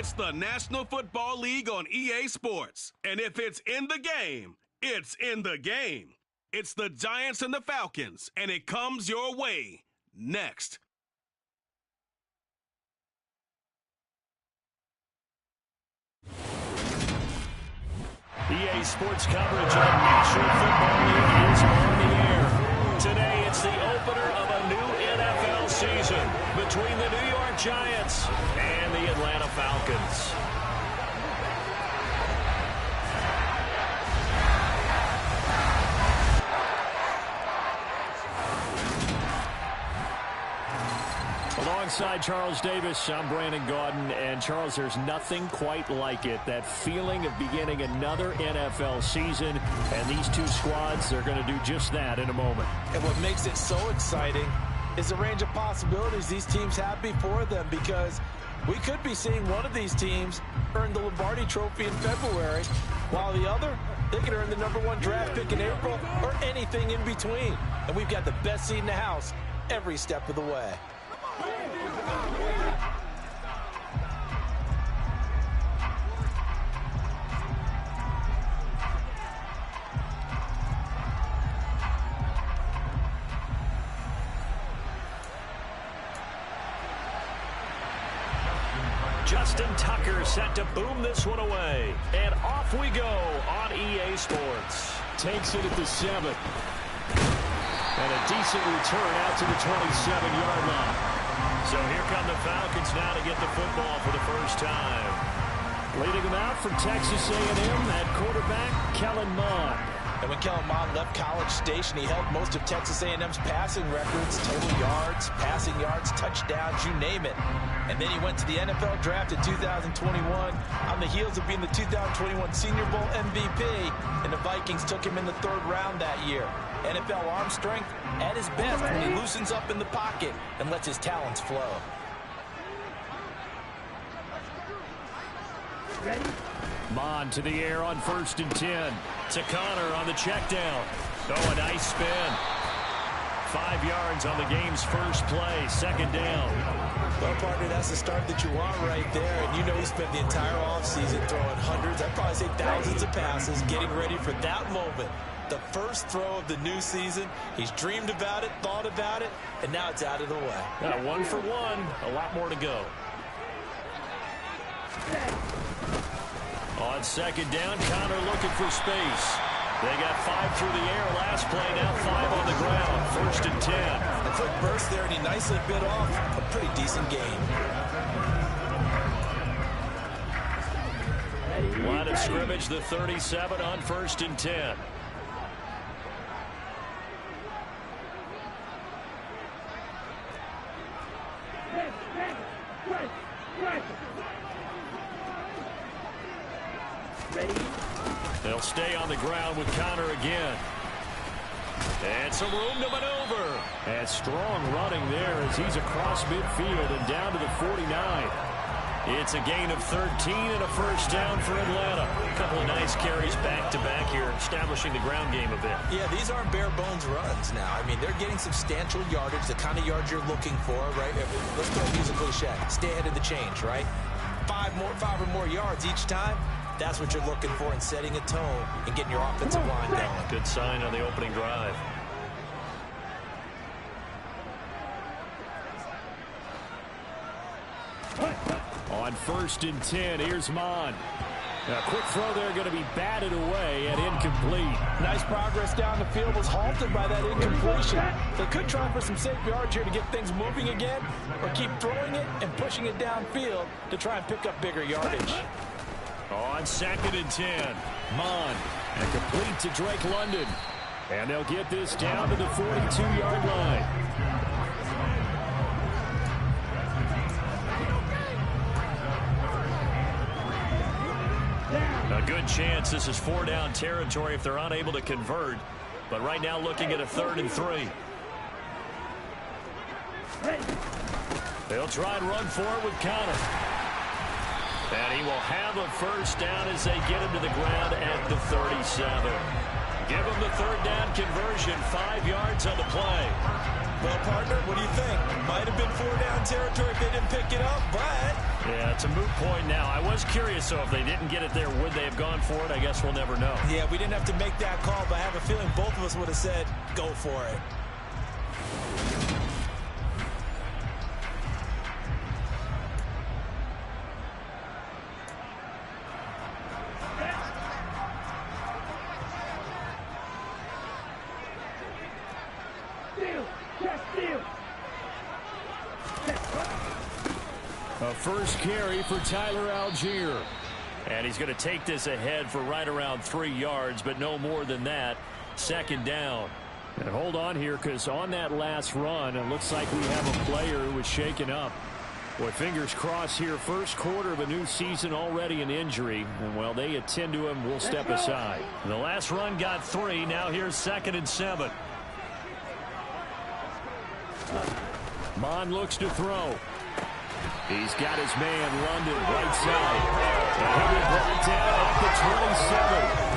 It's the National Football League on EA Sports. And if it's in the game, it's in the game. It's the Giants and the Falcons, and it comes your way next. EA Sports coverage of National Football League is on the air. Today, it's the opener of a new NFL season between the New York Giants and the Atlanta Falcons. Alongside Charles Davis, I'm Brandon Gaudin. And Charles, there's nothing quite like it. That feeling of beginning another NFL season. And these two squads are going to do just that in a moment. And what makes it so exciting is the range of possibilities these teams have before them, because we could be seeing one of these teams earn the Lombardi Trophy in February, while the other, they could earn the #1 draft pick in April, or anything in between. And we've got the best seat in the house every step of the way. Justin Tucker set to boom this one away. And off we go on EA Sports. Takes it at the 7. And a decent return out to the 27-yard line. So here come the Falcons now to get the football for the first time. Leading them out from Texas A&M, at quarterback, Kellen Mond. And when Kellen Mond left College Station, he held most of Texas A&M's passing records, total yards, passing yards, touchdowns, you name it. And then he went to the NFL draft in 2021 on the heels of being the 2021 Senior Bowl MVP, and the Vikings took him in the 3rd round that year. NFL arm strength at his best when he loosens up in the pocket and lets his talents flow. Mond to the air on 1st and 10. To Connor on the check down. Oh, a nice spin. 5 yards on the game's first play. 2nd down. Well, partner, that's the start that you want right there. And you know he spent the entire offseason throwing hundreds, I'd probably say thousands of passes, getting ready for that moment. The first throw of the new season. He's dreamed about it, thought about it, and now it's out of the way. 1 for 1. A lot more to go. On 2nd down, Connor looking for space. They got 5 through the air last play, now 5 on the ground. 1st and 10. A quick burst there, and he nicely bit off a pretty decent game. Line of scrimmage, the 37 on 1st and 10. They'll stay on the ground with Connor again. And some room to maneuver. And strong running there as he's across midfield and down to the 49. It's a gain of 13 and a first down for Atlanta. A couple of nice carries back-to-back here, establishing the ground game a bit. Yeah, these aren't bare-bones runs now. I mean, they're getting substantial yardage, the kind of yards you're looking for, right? Let's throw a music cliche. Stay ahead of the change, right? 5 or more yards each time. That's what you're looking for in setting a tone and getting your offensive line going. Good sign on the opening drive. On 1st and 10, here's Mond. A quick throw there, going to be batted away and incomplete. Nice progress down the field, was halted by that incompletion. They could try for some safe yards here to get things moving again, or keep throwing it and pushing it downfield to try and pick up bigger yardage. On 2nd and 10, Mond, and complete to Drake London. And they'll get this down to the 42-yard line. A good chance this is 4-down territory if they're unable to convert. But right now looking at a 3rd and 3. They'll try and run for it with Connor. And he will have a first down as they get him to the ground at the 37. Give him the 3rd down conversion, 5 yards on the play. Well, partner, what do you think? Might have been 4-down territory if they didn't pick it up, but Yeah, it's a moot point now. I was curious, so if they didn't get it there, would they have gone for it? I guess we'll never know. Yeah, we didn't have to make that call, but I have a feeling both of us would have said, go for it. A first carry for Tyler Algier. And he's going to take this ahead for right around 3 yards, but no more than that. Second down. And hold on here, because on that last run, it looks like we have a player who was shaken up. Boy, fingers crossed here. First quarter of a new season, already an injury. And while they attend to him, we'll step aside. The last run got 3. Now here's 2nd and 7. Mon looks to throw. He's got his man, London, right side. And he'll be brought down at the 27.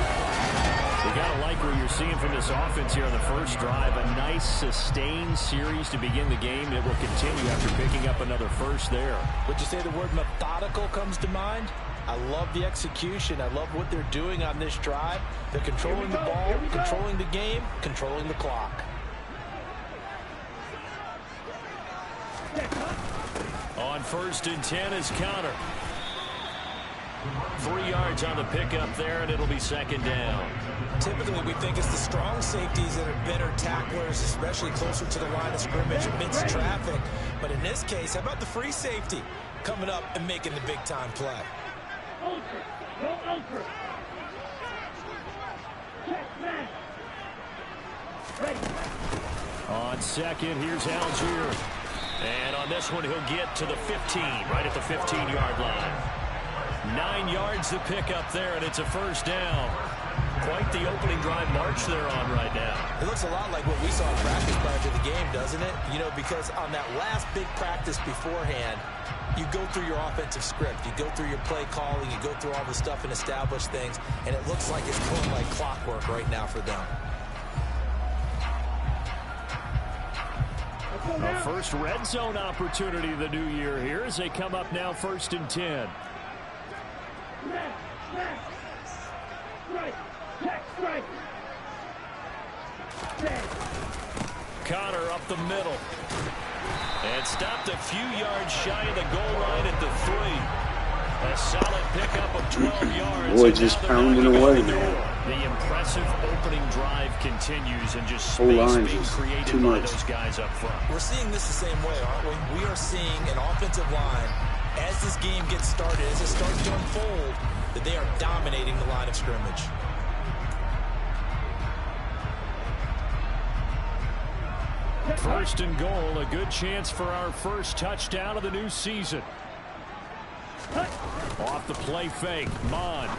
You got to like what you're seeing from this offense here on the first drive. A nice, sustained series to begin the game. It will continue after picking up another first there. Would you say the word methodical comes to mind? I love the execution. I love what they're doing on this drive. They're controlling the ball, controlling the game, controlling the clock. On 1st and 10 is Connor. 3 yards on the pickup there, and it'll be 2nd down. Typically, we think it's the strong safeties that are better tacklers, especially closer to the line of scrimmage amidst traffic. But in this case, how about the free safety coming up and making the big-time play? On 2nd, here's Algier. And on this one, he'll get to the 15, right at the 15-yard line. 9 yards to pick up there, and it's a first down. Quite the opening drive march they're on right now. It looks a lot like what we saw in practice prior to the game, doesn't it? You know, because on that last big practice beforehand, you go through your offensive script. You go through your play calling. You go through all the stuff and establish things. And it looks like it's going like clockwork right now for them. The first red zone opportunity of the new year here as they come up now 1st and 10. Connor up the middle. And stopped a few yards shy of the goal line at the 3. A solid pickup of 12 yards. Boy, just pounding away, man. The impressive opening drive continues, and just space being created by those guys up front. We're seeing this the same way, aren't we? We are seeing an offensive line, as this game gets started, as it starts to unfold, that they are dominating the line of scrimmage. First and goal, a good chance for our first touchdown of the new season. Off the play fake, Mon.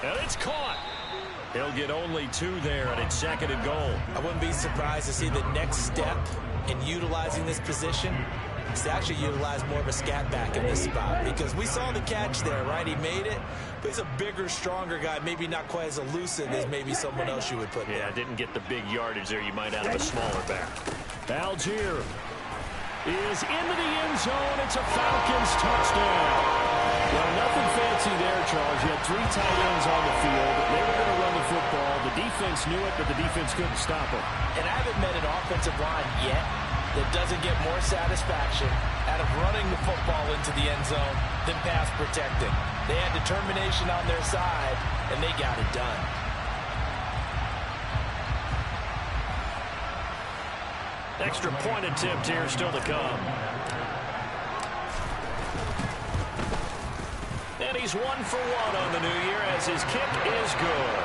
And it's caught. He'll get only 2 there, and it's 2nd and goal. I wouldn't be surprised to see the next step in utilizing this position is to actually utilize more of a scat back in this spot, because we saw the catch there, right? He made it, but he's a bigger, stronger guy, maybe not quite as elusive as maybe someone else you would put there. Yeah, didn't get the big yardage there you might out of a smaller back. Algier is into the end zone. It's a Falcons touchdown. Well, nothing fancy there, Charles. You had 3 tight ends on the field. They were going to run the football. The defense knew it, but the defense couldn't stop them. And I haven't met an offensive line yet that doesn't get more satisfaction out of running the football into the end zone than pass protecting. They had determination on their side, and they got it done. Extra point attempt here still to come. And he's 1 for 1 on the new year as his kick is good.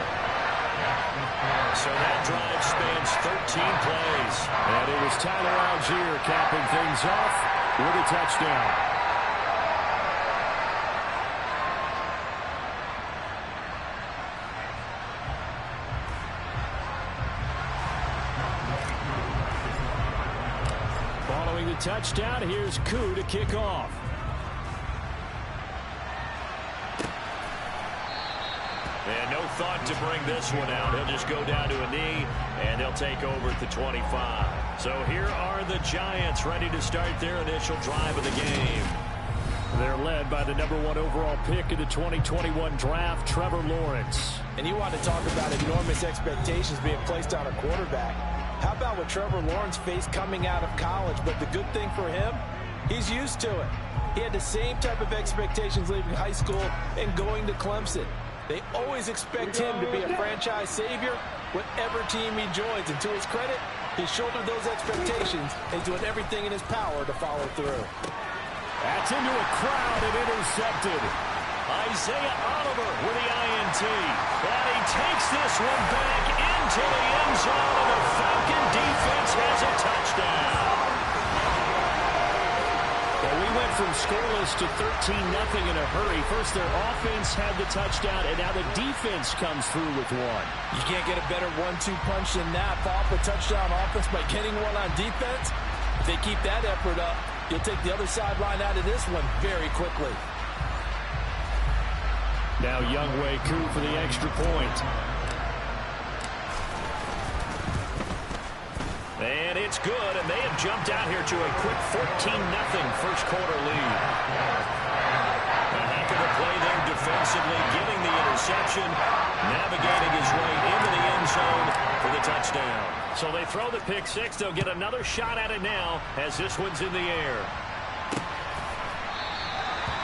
So that drive spans 13 plays. And it was Tyler Algier capping things off with a touchdown. Following the touchdown, here's Koo to kick off. And no thought to bring this one out. He'll just go down to a knee, and they'll take over at the 25. So here are the Giants ready to start their initial drive of the game. They're led by the #1 overall pick in the 2021 draft, Trevor Lawrence. And you want to talk about enormous expectations being placed on a quarterback. How about what Trevor Lawrence faced coming out of college? But the good thing for him, he's used to it. He had the same type of expectations leaving high school and going to Clemson. They always expect him to be a franchise savior whatever team he joins. And to his credit, he shouldered those expectations and is doing everything in his power to follow through. That's into a crowd and intercepted. Isaiah Oliver with the INT. And he takes this one back into the end zone, and the Falcon defense has a touchdown. Well, we went from scoreless to 13-0 in a hurry. First, their offense had the touchdown, and now the defense comes through with one. You can't get a better 1-2 punch than that. Follow up a touchdown offense by getting one on defense. If they keep that effort up, you'll take the other sideline out of this one very quickly. Now Younghoe Koo for the extra point. And it's good, and they have jumped out here to a quick 14-0 first quarter lead. A heck of a play there defensively, getting the interception, navigating his way into the end zone for the touchdown. So they throw the pick six. They'll get another shot at it now as this one's in the air.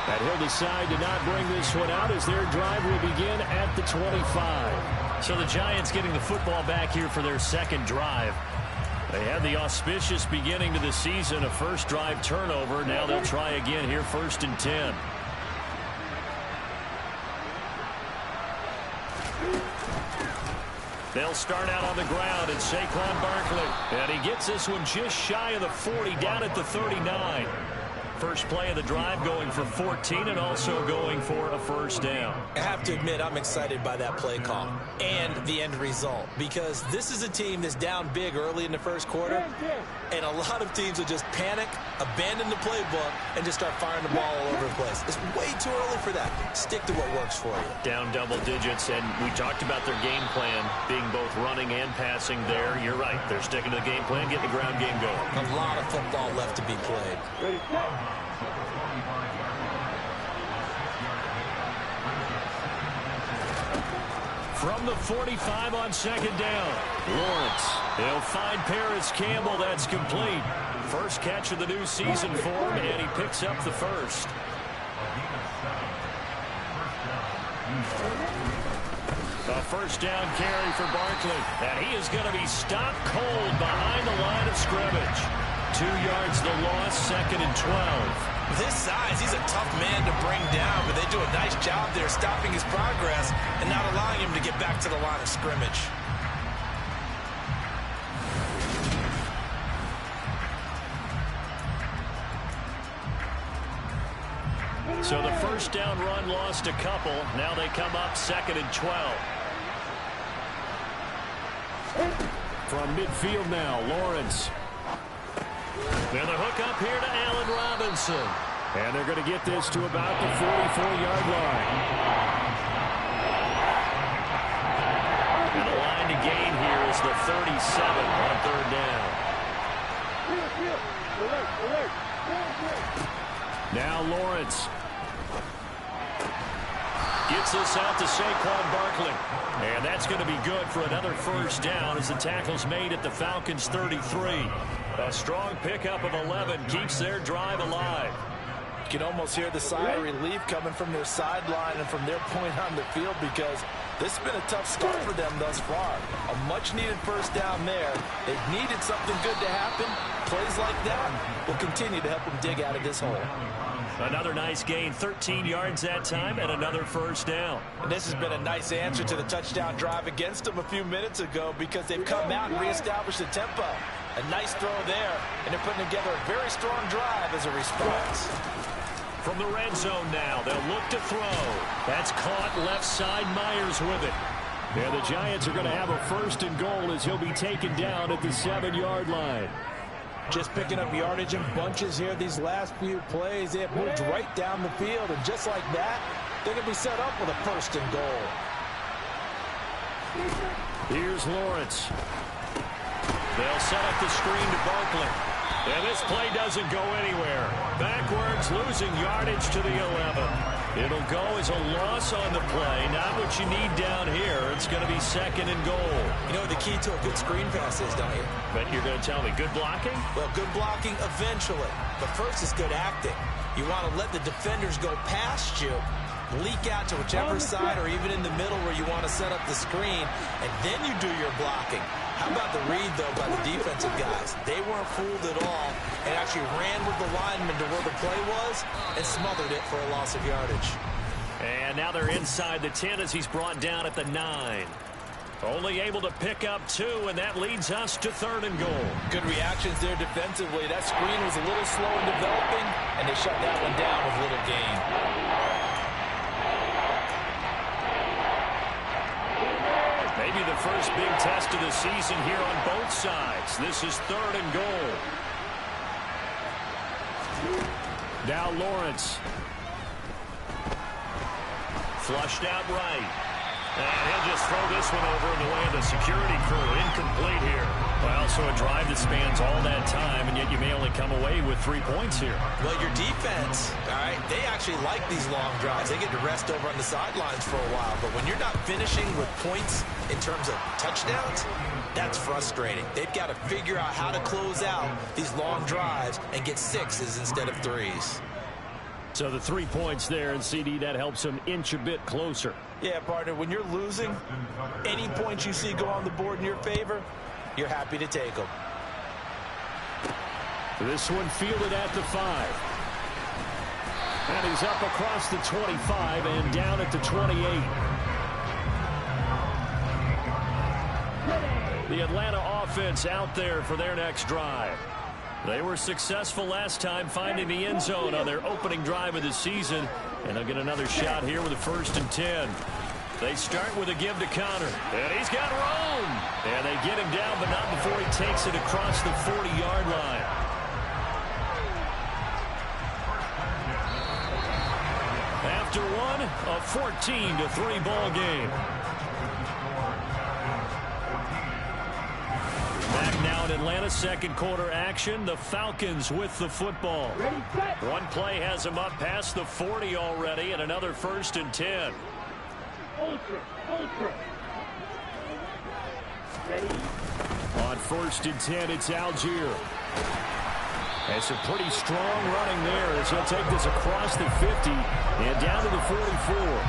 And he'll decide to not bring this one out as their drive will begin at the 25. So the Giants getting the football back here for their second drive. They had the auspicious beginning to the season, a first drive turnover. Now they'll try again here, 1st and 10. They'll start out on the ground, and Saquon Barkley. And he gets this one just shy of the 40, down at the 39. First play of the drive going for 14 and also going for a first down. I have to admit, I'm excited by that play call and the end result, because this is a team that's down big early in the first quarter, and a lot of teams will just panic, abandon the playbook, and just start firing the ball all over the place. It's way too early for that. Stick to what works for you. Down double digits, and we talked about their game plan being both running and passing there. You're right. They're sticking to the game plan, getting the ground game going. A lot of football left to be played. Ready, From the 45 on second down, Lawrence. He'll find Paris Campbell. That's complete. First catch of the new season for him, and he picks up the first. A first down carry for Barkley, and he is going to be stopped cold behind the line of scrimmage. 2 yards the loss, 2nd and 12. With his size, he's a tough man to bring down, but they do a nice job there stopping his progress and not allowing him to get back to the line of scrimmage. So the first down run lost a couple. Now they come up 2nd and 12. From midfield now, Lawrence. Then the hook up here to Allen Robinson. And they're going to get this to about the 44-yard line. And the line to gain here is the 37 on 3rd down. Now Lawrence gets this out to Saquon Barkley. And that's going to be good for another first down as the tackle's made at the Falcons' 33. A strong pickup of 11 keeps their drive alive. You can almost hear the sigh of relief coming from their sideline and from their point on the field, because this has been a tough start for them thus far. A much-needed first down there. They've needed something good to happen. Plays like that will continue to help them dig out of this hole. Another nice gain, 13 yards that time, and another first down. And this has been a nice answer to the touchdown drive against them a few minutes ago, because they've come out and reestablished the tempo. A nice throw there, and they're putting together a very strong drive as a response. From the red zone now, they'll look to throw. That's caught left side, Myers with it. And the Giants are going to have a 1st and goal as he'll be taken down at the 7-yard line. Just picking up yardage in bunches here these last few plays. They have moved right down the field, and just like that, they're going to be set up with a 1st and goal. Here's Lawrence. They'll set up the screen to Barkley. And this play doesn't go anywhere. Backwards, losing yardage to the 11. It'll go as a loss on the play. Not what you need down here. It's going to be 2nd and goal. You know what the key to a good screen pass is, don't you? But you're going to tell me good blocking? Well, good blocking eventually. But first is good acting. You want to let the defenders go past you, leak out to whichever side or even in the middle where you want to set up the screen, and then you do your blocking. How about the read, though, by the defensive guys? They weren't fooled at all and actually ran with the lineman to where the play was and smothered it for a loss of yardage. And now they're inside the 10 as he's brought down at the 9. Only able to pick up 2, and that leads us to 3rd and goal. Good reactions there defensively. That screen was a little slow in developing, and they shut that one down with little gain. Maybe the first big test of the season here on both sides. This is 3rd and goal. Now Lawrence. Flushed out right. And he'll just throw this one over in the way of the security crew. Incomplete here. Well, so a drive that spans all that time, and yet you may only come away with 3 points here. Well, your defense, all right, they actually like these long drives. They get to rest over on the sidelines for a while. But when you're not finishing with points in terms of touchdowns, that's frustrating. They've got to figure out how to close out these long drives and get 6s instead of 3s. So the 3 points there, and CD, that helps them inch a bit closer. Yeah, partner, when you're losing, any points you see go on the board in your favor, you're happy to take them. This one fielded at the 5. And he's up across the 25 and down at the 28. The Atlanta offense out there for their next drive. They were successful last time finding the end zone on their opening drive of the season, and they'll get another shot here with a 1st and 10. They start with a give to Connor, and he's got room. And they get him down, but not before he takes it across the 40-yard line. After one, a 14-3 ball game. Back now in Atlanta, 2nd quarter action. The Falcons with the football. One play has them up past the 40 already, and another 1st and 10. On 1st and 10, it's Algier. And some pretty strong running there as he'll take this across the 50 and down to the 44.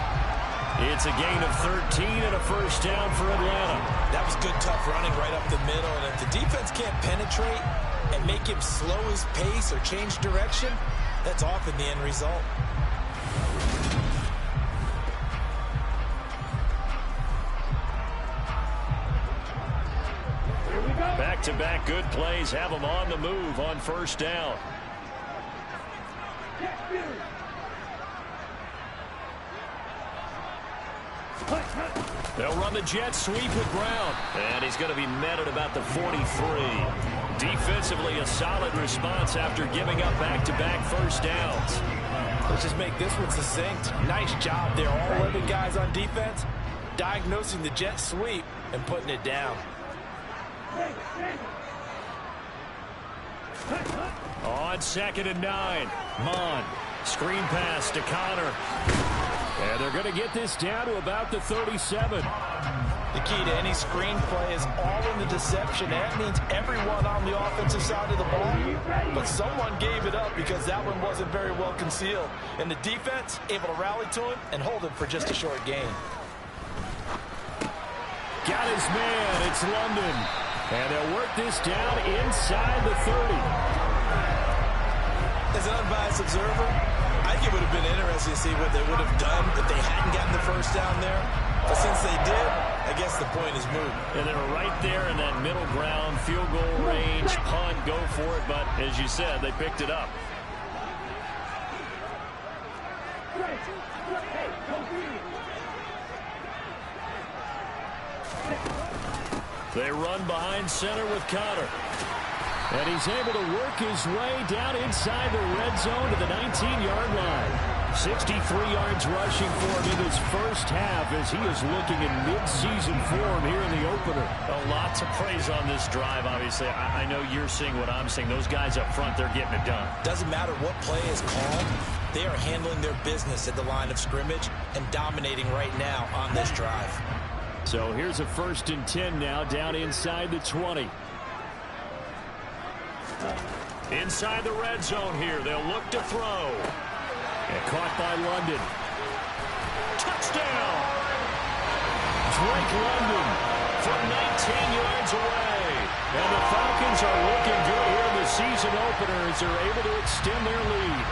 It's a gain of 13 and a 1st down for Atlanta. That was good, tough running right up the middle. And if the defense can't penetrate and make him slow his pace or change direction, that's often the end result. Back-to-back good plays have them on the move on 1st down. They'll run the jet sweep with Brown. And he's going to be met at about the 43. Defensively, a solid response after giving up back-to-back 1st downs. Let's just make this one succinct. Nice job there, all 11 guys on defense, diagnosing the jet sweep and putting it down. On 2nd and 9, Mon. Screen pass to Connor. And they're going to get this down to about the 37. The key to any screen play is all in the deception. That means everyone on the offensive side of the ball. But someone gave it up because that one wasn't very well concealed. And the defense able to rally to him and hold him for just a short gain. Got his man. It's London. And they'll work this down inside the 30. As an unbiased observer, I think it would have been interesting to see what they would have done if they hadn't gotten the 1st down there. But since they did, I guess the point is moot. And they were right there in that middle ground, field goal range, punt, go for it. But as you said, they picked it up. They run behind center with Connor. And he's able to work his way down inside the red zone to the 19-yard line. 63 yards rushing for him in his first half as he is looking in mid-season form here in the opener. A lot to praise on this drive, obviously. I know you're seeing what I'm seeing. Those guys up front, they're getting it done. Doesn't matter what play is called. They are handling their business at the line of scrimmage and dominating right now on this drive. So here's a 1st and 10 now, down inside the 20. Inside the red zone here, they'll look to throw. And caught by London. Touchdown! Drake London from 19 yards away. And the Falcons are looking good here in the season opener as they're able to extend their lead.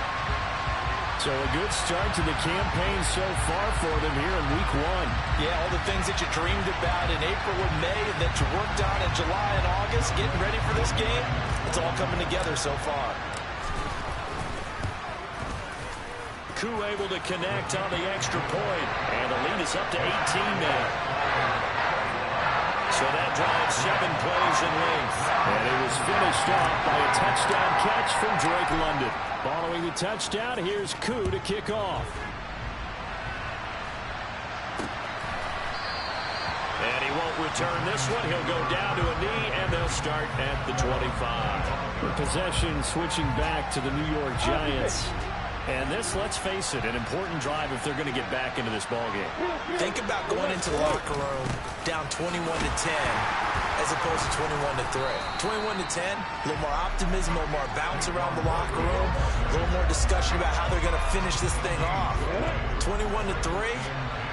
So a good start to the campaign so far for them here in week 1. Yeah, all the things that you dreamed about in April and May and that you worked on in July and August, getting ready for this game, it's all coming together so far. Koo able to connect on the extra point, and the lead is up to 18 now. So that drive 7 plays in length, and it was finished off by a touchdown catch from Drake London. Following the touchdown, here's Koo to kick off. And he won't return this one. He'll go down to a knee, and they'll start at the 25. Possession switching back to the New York Giants. And this, let's face it, an important drive if they're going to get back into this ballgame. Think about going into the locker room down 21-10 as opposed to 21-3. 21-10, a little more optimism, a little more bounce around the locker room, a little more discussion about how they're going to finish this thing off. 21-3,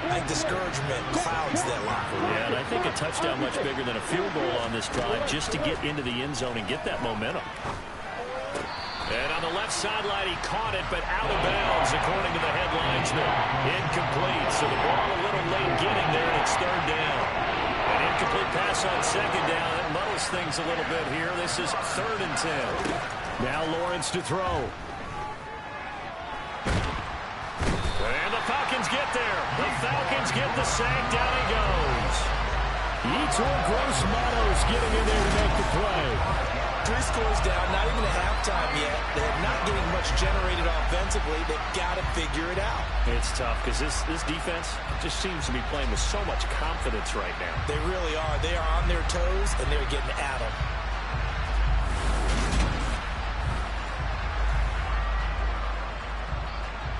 I think discouragement clouds that locker room. Yeah, and I think a touchdown much bigger than a field goal on this drive just to get into the end zone and get that momentum. And on the left sideline, he caught it, but out of bounds, according to the headlinesman. Incomplete, so the ball a little late getting there, and it's 3rd down. An incomplete pass on 2nd down. That muddles things a little bit here. This is 3rd and 10. Now Lawrence to throw. And the Falcons get there. The Falcons get the sack. Down he goes. Yetur Gross-Matos getting in there to make the play. 3 scores down, not even at halftime yet. They're not getting much generated offensively. They've got to figure it out. It's tough because this defense just seems to be playing with so much confidence right now. They really are. They are on their toes, and they're getting at them.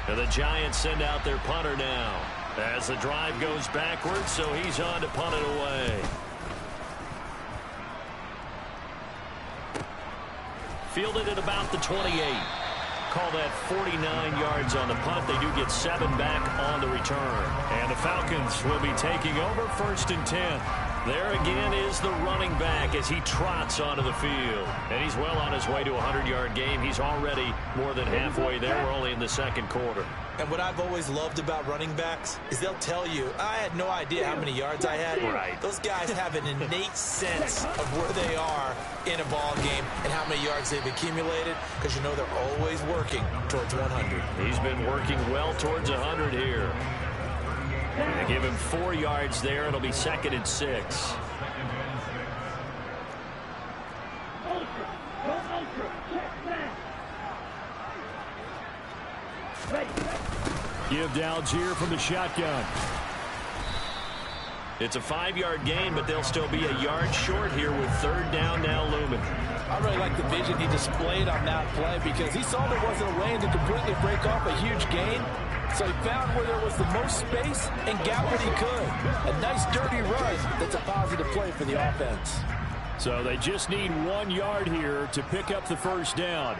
And the Giants send out their punter now as the drive goes backwards, so he's on to punt it away. Fielded at about the 28. Call that 49 yards on the punt. They do get 7 back on the return. And the Falcons will be taking over 1st and 10. There again is the running back as he trots onto the field. And he's well on his way to a 100-yard game. He's already more than halfway there. We're only in the 2nd quarter. And what I've always loved about running backs is they'll tell you, I had no idea how many yards I had. Right. Those guys have an innate sense of where they are in a ball game and how many yards they've accumulated, because you know they're always working towards 100. He's been working well towards 100 here. They give him 4 yards there. It'll be 2nd and 6. Give to Algier from the shotgun. It's a 5-yard gain, but they'll still be a yard short here with 3rd down now looming. I really like the vision he displayed on that play because he saw there wasn't a lane to completely break off a huge gain. So he found where there was the most space and got what he could. A nice dirty run that's a positive play for the offense. So they just need 1 yard here to pick up the 1st down.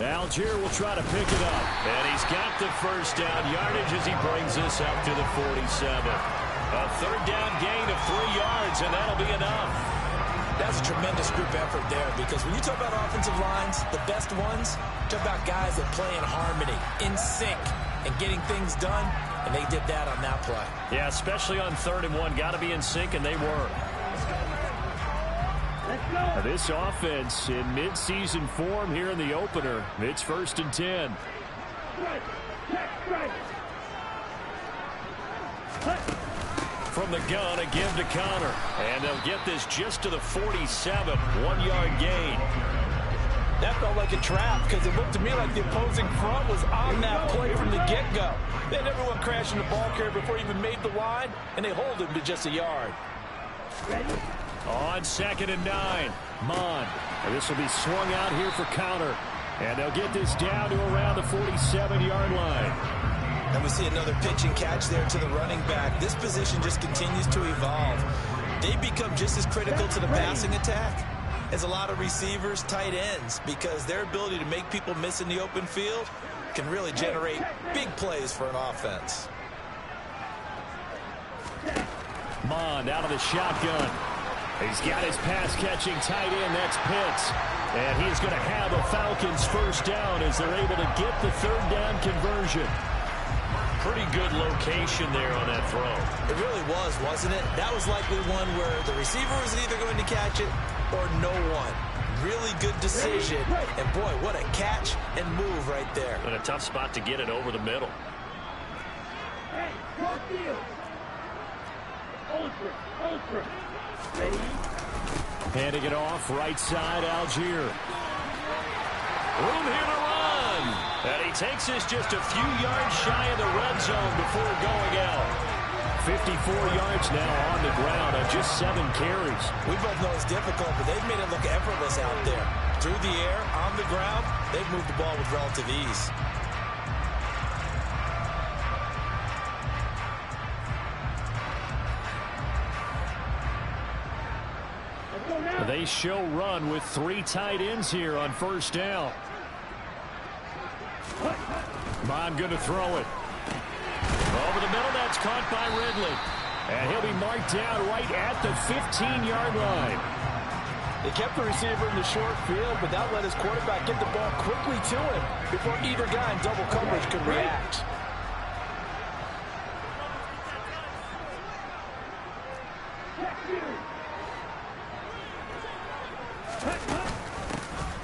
Algier will try to pick it up. And he's got the 1st down yardage as he brings this up to the 47. A 3rd down gain of 3 yards, and that'll be enough. That's a tremendous group effort there, because when you talk about offensive lines, the best ones, talk about guys that play in harmony, in sync, and getting things done, and they did that on that play. Yeah, especially on 3rd and 1. Got to be in sync, and they were. Now this offense in midseason form here in the opener. It's 1st and 10. From the gun, a give to Connor. And they'll get this just to the 47. 1 yard gain. That felt like a trap because it looked to me like the opposing front was on that play from the get-go. They had everyone crashing the ball carrier before he even made the line, and they hold him to just a yard. On 2nd and 9, Mond. And this will be swung out here for counter. And they'll get this down to around the 47-yard line. And we see another pitch and catch there to the running back. This position just continues to evolve. They become just as critical to the passing attack as a lot of receivers, tight ends, because their ability to make people miss in the open field can really generate big plays for an offense. Mond out of the shotgun. He's got his pass-catching tight end. That's Pitts. And he's going to have a Falcons first down as they're able to get the 3rd down conversion. Pretty good location there on that throw. It really was, wasn't it? That was likely one where the receiver was either going to catch it or no one. Really good decision. And, boy, what a catch and move right there. And a tough spot to get it over the middle. Handing it off, right side, Algier. Room here to run. And he takes this just a few yards shy of the red zone before going out. 54 yards now on the ground on just 7 carries. We both know it's difficult, but they've made it look effortless out there. Through the air, on the ground, they've moved the ball with relative ease. They show run with 3 tight ends here on first down. Mond going to throw it. Over the middle, that's caught by Ridley. And he'll be marked down right at the 15-yard line. They kept the receiver in the short field, but that let his quarterback get the ball quickly to him before either guy in double coverage could react.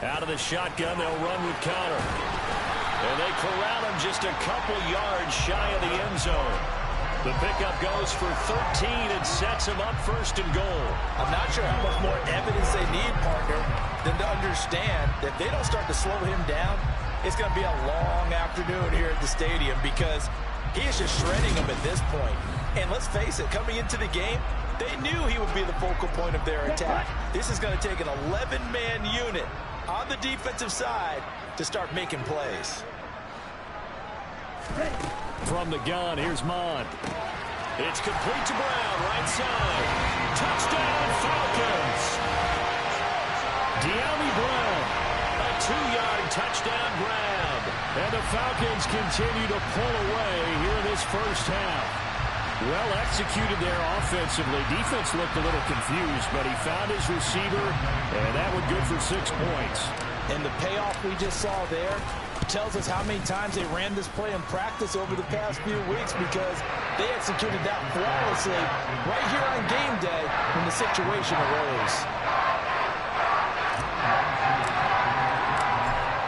Out of the shotgun, they'll run with counter. And they corral him just a couple yards shy of the end zone. The pickup goes for 13 and sets him up 1st and goal. I'm not sure how much more evidence they need, partner, than to understand that if they don't start to slow him down, it's going to be a long afternoon here at the stadium because he is just shredding them at this point. And let's face it, coming into the game, they knew he would be the focal point of their attack. This is going to take an 11-man unit on the defensive side to start making plays. From the gun, here's Mond. It's complete to Brown, right side. Touchdown, Falcons! De'Ami Brown, a 2-yard touchdown grab. And the Falcons continue to pull away here in this first half. Well executed there offensively. Defense looked a little confused, but he found his receiver, and that was good for 6 points. And the payoff we just saw there tells us how many times they ran this play in practice over the past few weeks because they executed that flawlessly right here on game day when the situation arose.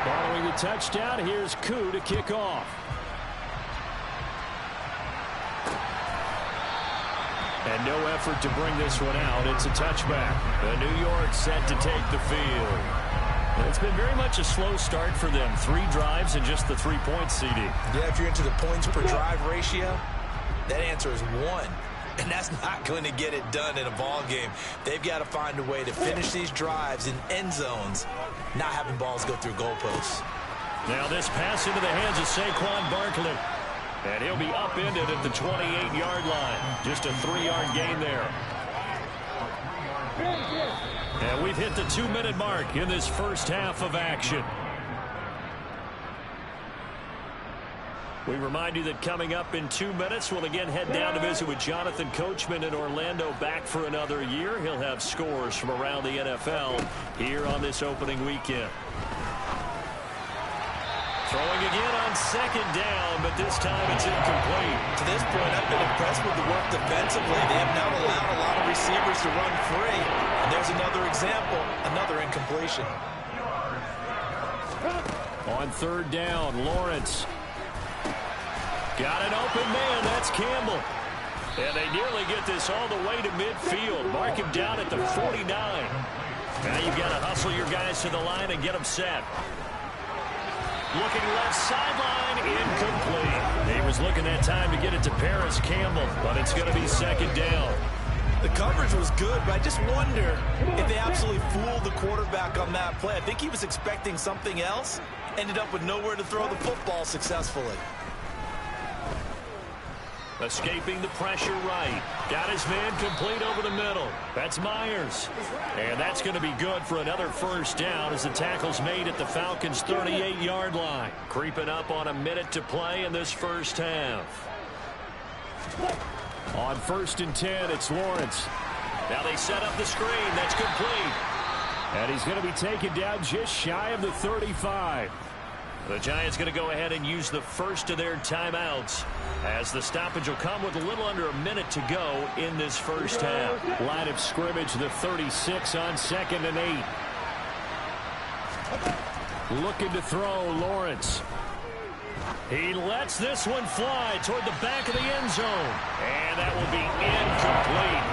Following the touchdown, here's Koo to kick off. And no effort to bring this one out. It's a touchback. The New York set to take the field. It's been very much a slow start for them. 3 drives and just the 3 points, CD. Yeah, if you're into the points per drive ratio, that answer is 1. And that's not going to get it done in a ball game. They've got to find a way to finish these drives in end zones, not having balls go through goalposts. Now this pass into the hands of Saquon Barkley. And he'll be upended at the 28-yard line. Just a 3-yard gain there. And we've hit the 2-minute mark in this first half of action. We remind you that coming up in 2 minutes, we'll again head down to visit with Jonathan Coachman in Orlando, back for another year. He'll have scores from around the NFL here on this opening weekend. Throwing again on 2nd down, but this time it's incomplete. To this point, I've been impressed with the work defensively. They have not allowed a lot of receivers to run free. And there's another example, another incompletion. On 3rd down, Lawrence. Got an open man, that's Campbell. And they nearly get this all the way to midfield. Mark him down at the 49. Now you've got to hustle your guys to the line and get them set. Looking left sideline, incomplete. He was looking that time to get it to Paris Campbell, but it's going to be second down. The coverage was good, but I just wonder if they absolutely fooled the quarterback on that play. I think he was expecting something else, ended up with nowhere to throw the football successfully. Escaping the pressure right. Got his man complete over the middle. That's Myers. And that's going to be good for another first down as the tackle's made at the Falcons' 38-yard line. Creeping up on a minute to play in this first half. On 1st and 10, it's Lawrence. Now they set up the screen. That's complete. And he's going to be taken down just shy of the 35. The Giants going to go ahead and use the first of their timeouts as the stoppage will come with a little under a minute to go in this first half. Line of scrimmage, the 36 on 2nd and 8. Looking to throw, Lawrence. He lets this one fly toward the back of the end zone. And that will be incomplete.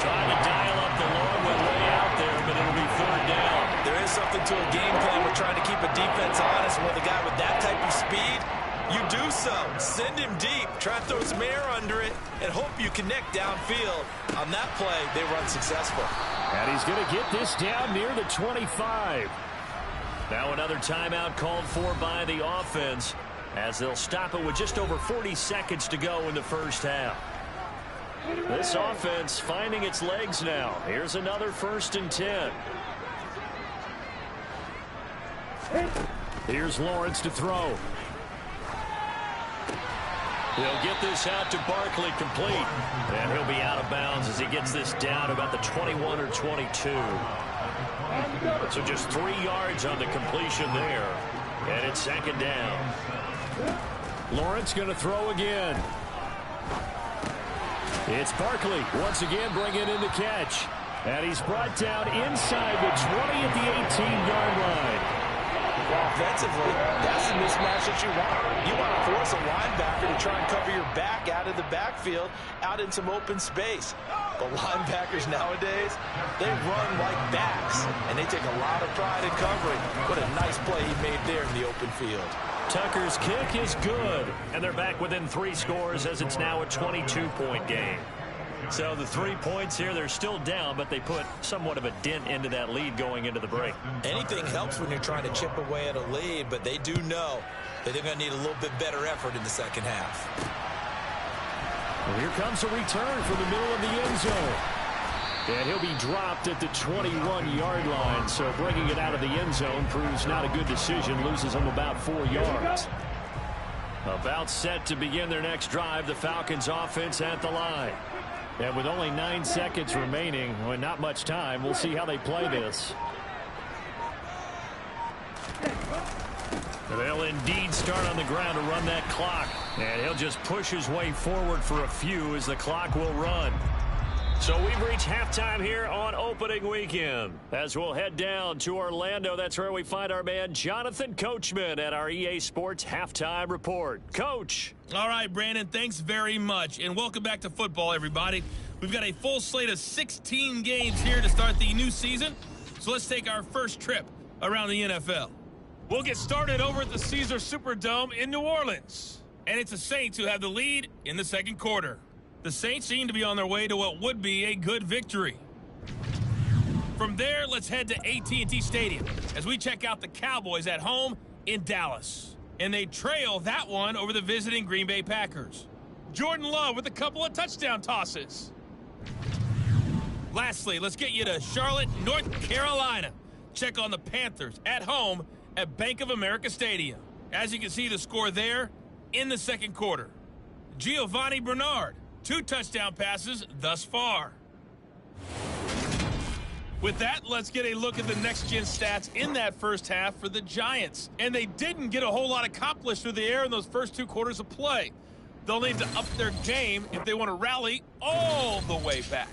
Trying to dial up the long one way out there, but it'll be 3rd down. There is something to a game plan with trying to keep a defense honest. With a guy with that type of speed, you do so. Send him deep. Try to throw some air under it and hope you connect downfield. On that play, they were unsuccessful. And he's going to get this down near the 25. Now another timeout called for by the offense as they'll stop it with just over 40 seconds to go in the first half. This offense finding its legs now. Here's another 1st and 10. Here's Lawrence to throw. He'll get this out to Barkley complete. And he'll be out of bounds as he gets this down about the 21 or 22. So just 3 yards on the completion there. And it's 2nd down. Lawrence going to throw again. It's Barkley once again bringing in the catch. And he's brought down inside the 20 at the 18-yard line. Offensively, that's the mismatch that you want. You want to force a linebacker to try and cover your back out of the backfield, out in some open space. The linebackers nowadays, they run like backs, and they take a lot of pride in covering. What a nice play he made there in the open field. Tucker's kick is good, and they're back within 3 scores as it's now a 22-point game. So the 3 points here, they're still down, but they put somewhat of a dent into that lead going into the break. Anything helps when you're trying to chip away at a lead, but they do know that they're going to need a little bit better effort in the second half. Well, here comes a return from the middle of the end zone. And he'll be dropped at the 21-yard line, so bringing it out of the end zone proves not a good decision, loses him about 4 yards. About set to begin their next drive, the Falcons offense at the line. And with only 9 seconds remaining, well, not much time, we'll see how they play this. They'll indeed start on the ground to run that clock. And he'll just push his way forward for a few as the clock will run. So we've reached halftime here on opening weekend. As we'll head down to Orlando, that's where we find our man Jonathan Coachman at our EA Sports Halftime Report. Coach. All right, Brandon, thanks very much. And welcome back to football, everybody. We've got a full slate of 16 games here to start the new season. So let's take our first trip around the NFL. We'll get started over at the Caesars Superdome in New Orleans. And it's the Saints who have the lead in the second quarter. The Saints seem to be on their way to what would be a good victory. From there, let's head to AT&T Stadium as we check out the Cowboys at home in Dallas. And they trail that one over the visiting Green Bay Packers. Jordan Love with a couple of touchdown tosses. Lastly, let's get you to Charlotte, North Carolina. Check on the Panthers at home at Bank of America Stadium. As you can see, the score there in the second quarter. Giovanni Bernard, 2 touchdown passes thus far. With that, let's get a look at the next-gen stats in that first half for the Giants. And they didn't get a whole lot accomplished through the air in those first 2 quarters of play. They'll need to up their game if they want to rally all the way back.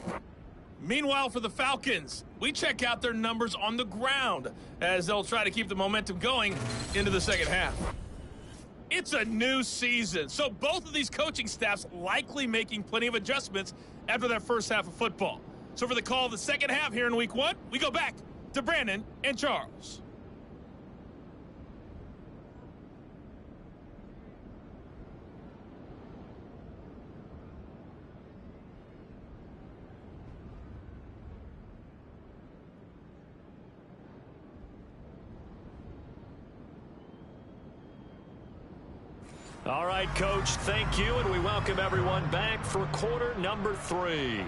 Meanwhile, for the Falcons, we check out their numbers on the ground as they'll try to keep the momentum going into the second half. It's a new season, so both of these coaching staffs likely making plenty of adjustments after that first half of football. So for the call of the second half here in week 1, we go back to Brandon and Charles. All right, Coach, thank you, and we welcome everyone back for quarter number 3.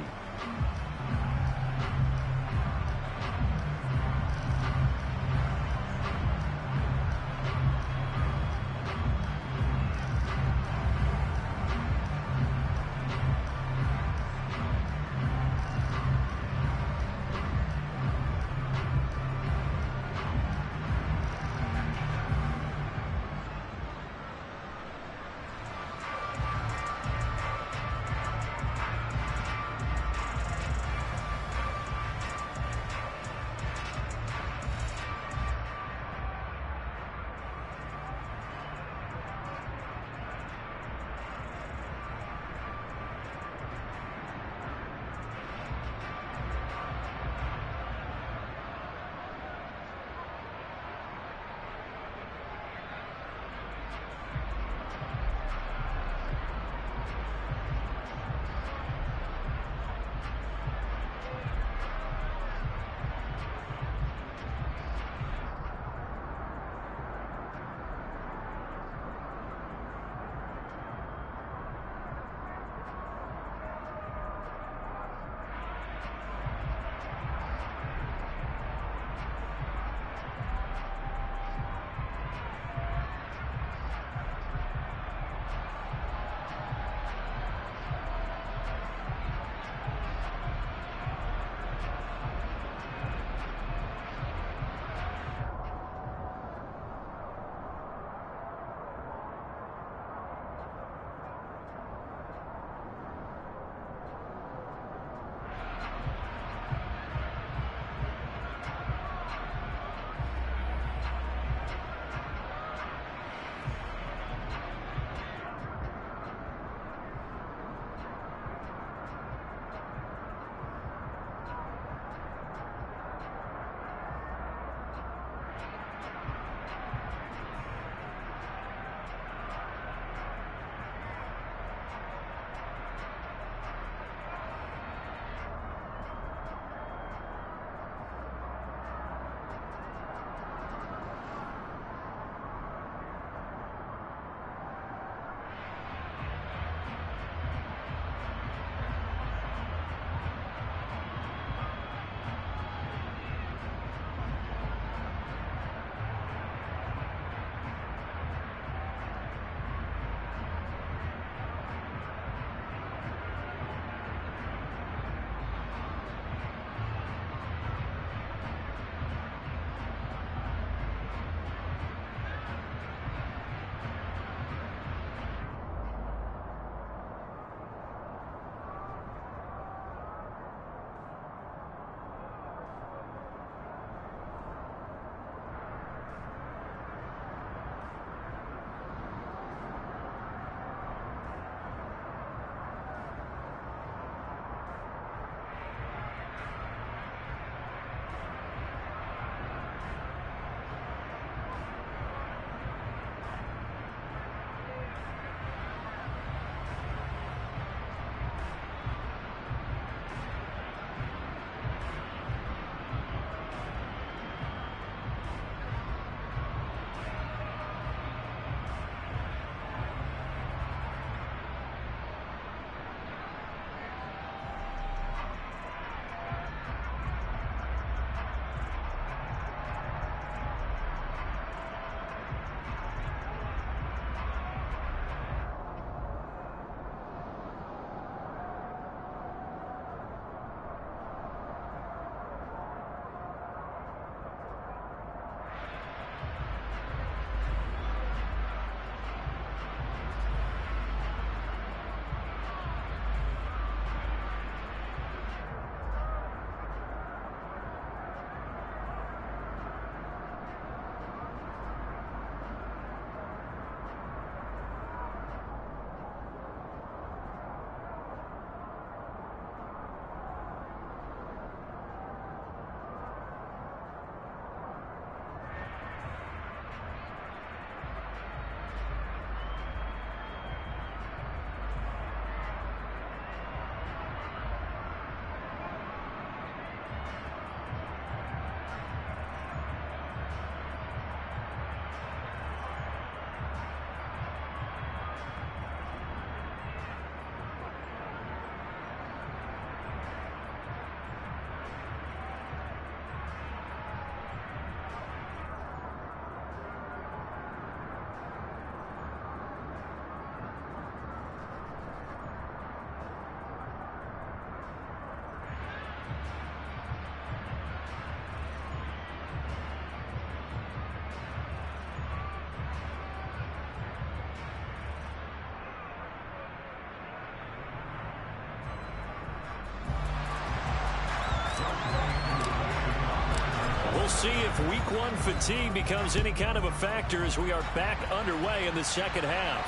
We'll see if week one fatigue becomes any kind of a factor as we are back underway in the second half.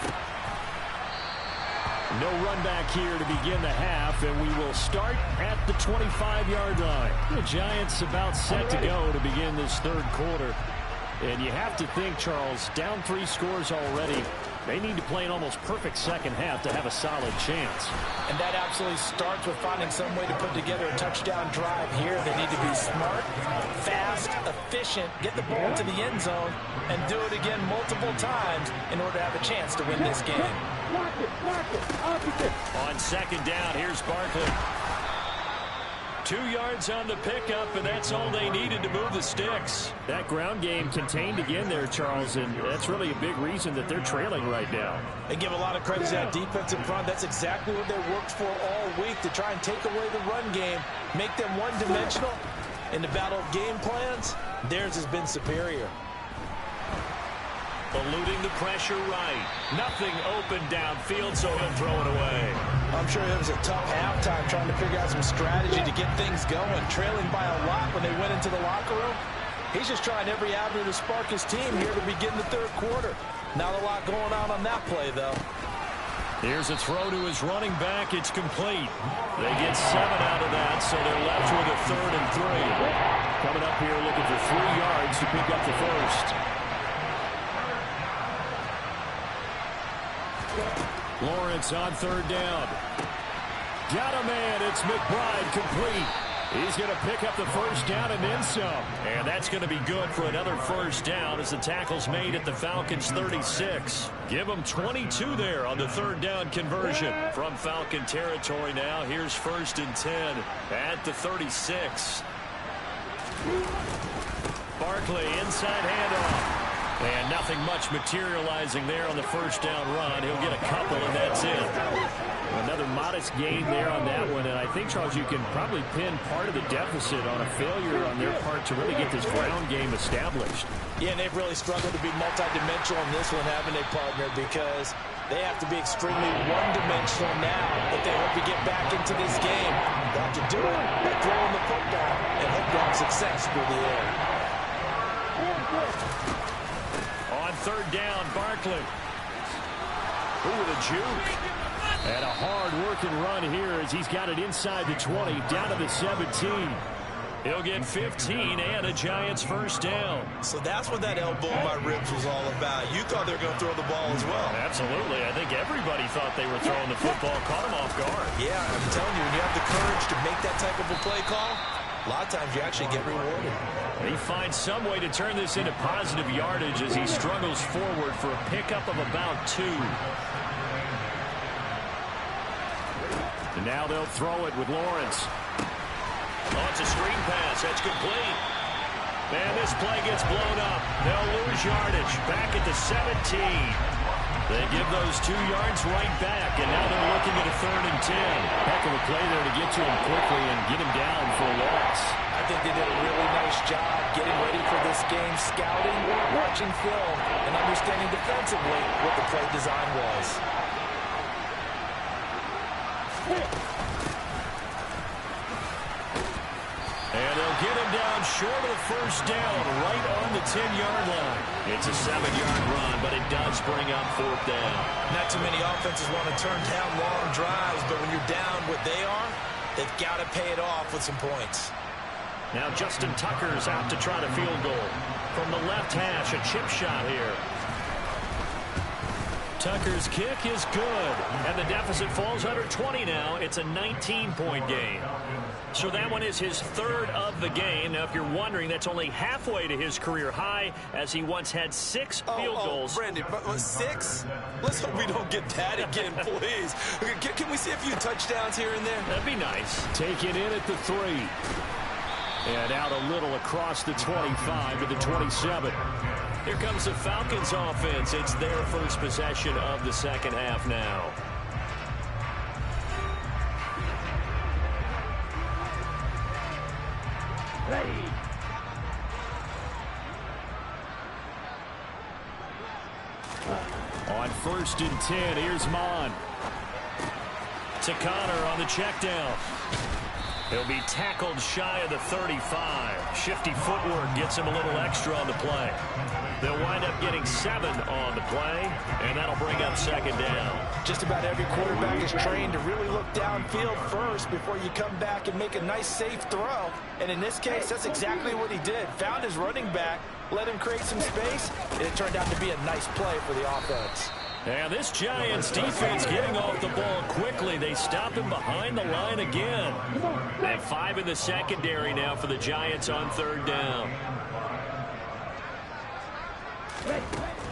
No run back here to begin the half, and we will start at the 25-yard line. The Giants about set to go to begin this third quarter. And you have to think, Charles, down 3 scores already. They need to play an almost perfect second half to have a solid chance. And that absolutely starts with finding some way to put together a touchdown drive here. They need to be smart, fast, efficient, get the ball to the end zone, and do it again multiple times in order to have a chance to win this game. On second down, here's Barkley. 2 yards on the pickup, and that's all they needed to move the sticks. That ground game contained again there, Charles, and that's really a big reason that they're trailing right now. They give a lot of credit to that defensive front. That's exactly what they worked for all week, to try and take away the run game, make them one-dimensional. In the battle of game plans, theirs has been superior. Eluding the pressure right. Nothing open downfield, so he'll throw it away. I'm sure it was a tough halftime trying to figure out some strategy to get things going. Trailing by a lot when they went into the locker room. He's just trying every avenue to spark his team here to begin the third quarter. Not a lot going on that play, though. Here's a throw to his running back. It's complete. They get 7 out of that, so they're left with a 3rd and 3. Coming up here looking for 3 yards to pick up the first. Lawrence on 3rd down. Got a man. It's McBride complete. He's going to pick up the first down and then some. And that's going to be good for another first down as the tackle's made at the Falcons 36. Give them 22 there on the 3rd down conversion. From Falcon territory now, here's 1st and 10 at the 36. Barkley inside handoff. And nothing much materializing there on the first down run. He'll get a couple, and that's it. Another modest gain there on that one. And I think, Charles, you can probably pin part of the deficit on a failure on their part to really get this ground game established. Yeah, and they've really struggled to be multidimensional in this one, haven't they, partner? Because they have to be extremely one-dimensional now if they hope to get back into this game. They have to do it by throwing the football and hope to have success through the air. On 3rd down, Barkley. Ooh, with a juke. And a hard-working run here as he's got it inside the 20, down to the 17. He'll get 15 and a Giants first down. So that's what that elbow in my ribs was all about. You thought they were going to throw the ball as well. Absolutely. I think everybody thought they were throwing the football. Caught him off guard. Yeah, I'm telling you, when you have the courage to make that type of a play call, a lot of times you actually get rewarded. He finds some way to turn this into positive yardage as he struggles forward for a pickup of about 2. And now they'll throw it with Lawrence. Oh, it's a screen pass. That's complete. And this play gets blown up. They'll lose yardage. Back at the 17. They give those 2 yards right back, and now they're looking at a 3rd and 10. Heck of a play there to get to him quickly and get him down for a loss. I think they did a really nice job getting ready for this game, scouting, watching film, and understanding defensively what the play design was. And they'll get him down short of the first down, right on the 10-yard line. It's a 7-yard run, but it does bring up 4th down. Not too many offenses want to turn down long drives, but when you're down what they are, they've got to pay it off with some points. Now Justin Tucker's out to try to field goal. From the left hash, a chip shot here. Tucker's kick is good, and the deficit falls under 20 now. It's a 19-point game. So that one is his 3rd of the game. Now, if you're wondering, that's only halfway to his career high, as he once had 6 field goals. Brandon, but 6? Let's hope we don't get that again, please. Can we see a few touchdowns here and there? That'd be nice. Taken in at the 3. And out a little across the 25 to the 27. Here comes the Falcons offense. It's their first possession of the second half now. Ready. On 1st and 10, here's Mon. To Connor on the check down. He'll be tackled shy of the 35. Shifty footwork gets him a little extra on the play. They'll wind up getting 7 on the play, and that'll bring up second down. Just about every quarterback is trained to really look downfield first before you come back and make a nice, safe throw. And in this case, that's exactly what he did. Found his running back, let him create some space, and it turned out to be a nice play for the offense. And this Giants defense getting off the ball quickly. They stop him behind the line again. And 5 in the secondary now for the Giants on third down.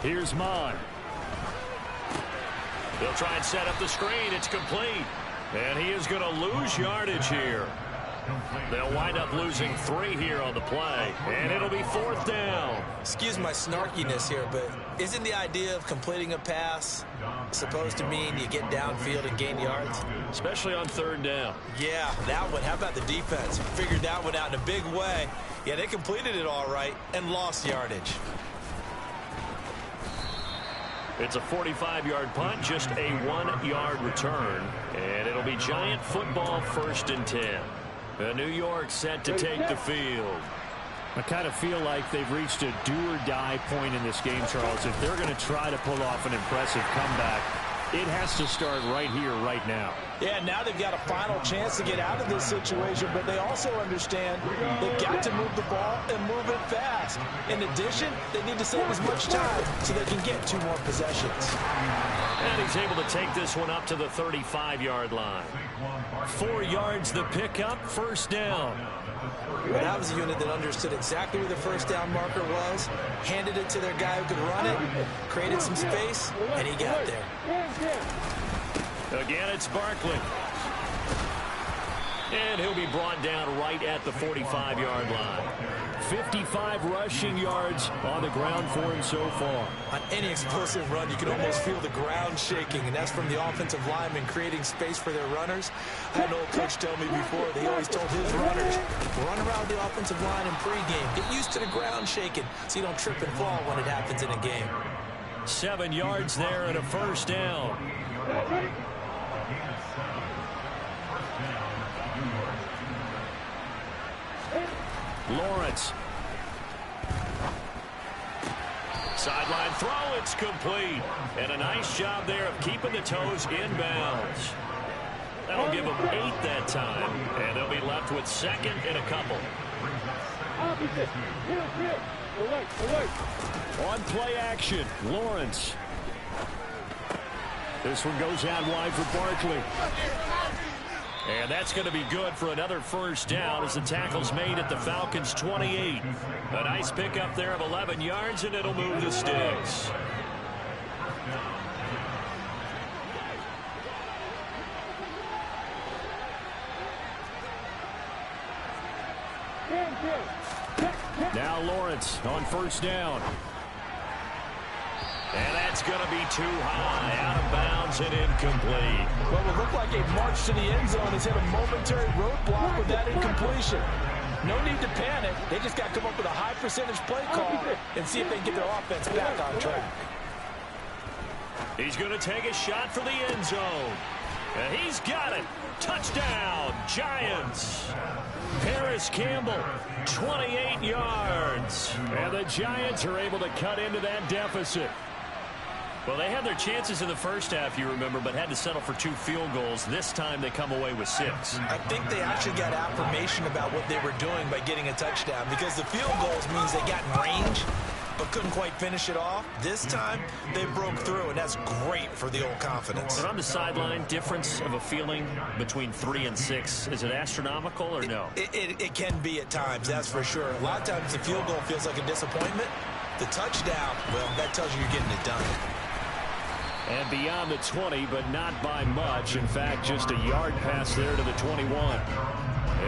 Here's Mon. They'll try and set up the screen. It's complete. And he is going to lose yardage here. They'll wind up losing 3 here on the play, and it'll be fourth down. Excuse my snarkiness here, but isn't the idea of completing a pass supposed to mean you get downfield and gain yards? Especially on third down. Yeah, that one. How about the defense? Figured that one out in a big way. Yeah, they completed it all right and lost yardage. It's a 45-yard punt, just a 1-yard return, and it'll be Giant football, 1st and 10. New York set to take the field. I kind of feel like they've reached a do-or-die point in this game, Charles. If they're going to try to pull off an impressive comeback, it has to start right here, right now. Yeah, now they've got a final chance to get out of this situation, but they also understand they've got to move the ball and move it fast. In addition, they need to save as much time so they can get 2 more possessions. And he's able to take this one up to the 35-yard line. 4 yards the pickup, 1st down. Well, that was a unit that understood exactly where the first down marker was, handed it to their guy who could run it, created some space, and he got there. Again, it's Barkley. And he'll be brought down right at the 45-yard line. 55 rushing yards on the ground for him so far. On any explosive run, you can almost feel the ground shaking, and that's from the offensive linemen creating space for their runners. I had an old coach tell me before, they always told his runners, run around the offensive line in pregame. Get used to the ground shaking so you don't trip and fall when it happens in a game. 7 yards there and a 1st down. Lawrence. Sideline throw, it's complete. And a nice job there of keeping the toes inbounds. That'll give them 8 that time. And they'll be left with 2nd and a couple. On play action, Lawrence. This one goes out wide for Barkley. And that's going to be good for another 1st down as the tackle's made at the Falcons' 28. A nice pickup there of 11 yards, and it'll move the sticks. Now Lawrence on 1st down. And that's going to be too high, out of bounds and incomplete. Well, it looked like a march to the end zone has hit a momentary roadblock with that incompletion. No need to panic. They just got to come up with a high percentage play call and see if they can get their offense back on track. He's going to take a shot for the end zone. And he's got it. Touchdown, Giants. Paris Campbell, 28 yards. And the Giants are able to cut into that deficit. Well, they had their chances in the first half, you remember, but had to settle for 2 field goals. This time they come away with 6. I think they actually got affirmation about what they were doing by getting a touchdown, because the field goals means they got in range but couldn't quite finish it off. This time they broke through, and that's great for the old confidence. And on the sideline, difference of a feeling between 3 and 6, is it astronomical or no? It can be at times, that's for sure. A lot of times the field goal feels like a disappointment. The touchdown, well, that tells you you're getting it done. And beyond the 20, but not by much. In fact, just a yard pass there to the 21.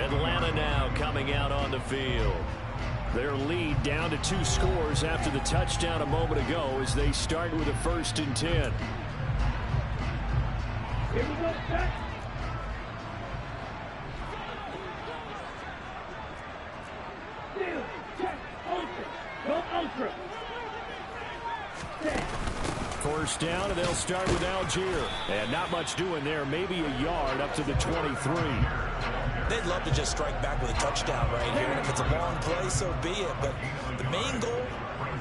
Atlanta now coming out on the field. Their lead down to 2 scores after the touchdown a moment ago as they start with a 1st and 10. Here we go, set. Steal, check, ultra, go ultra. Stand. 1st down, and they'll start with Algier. And not much doing there, maybe a yard up to the 23. They'd love to just strike back with a touchdown right here. And if it's a long play, so be it. But the main goal,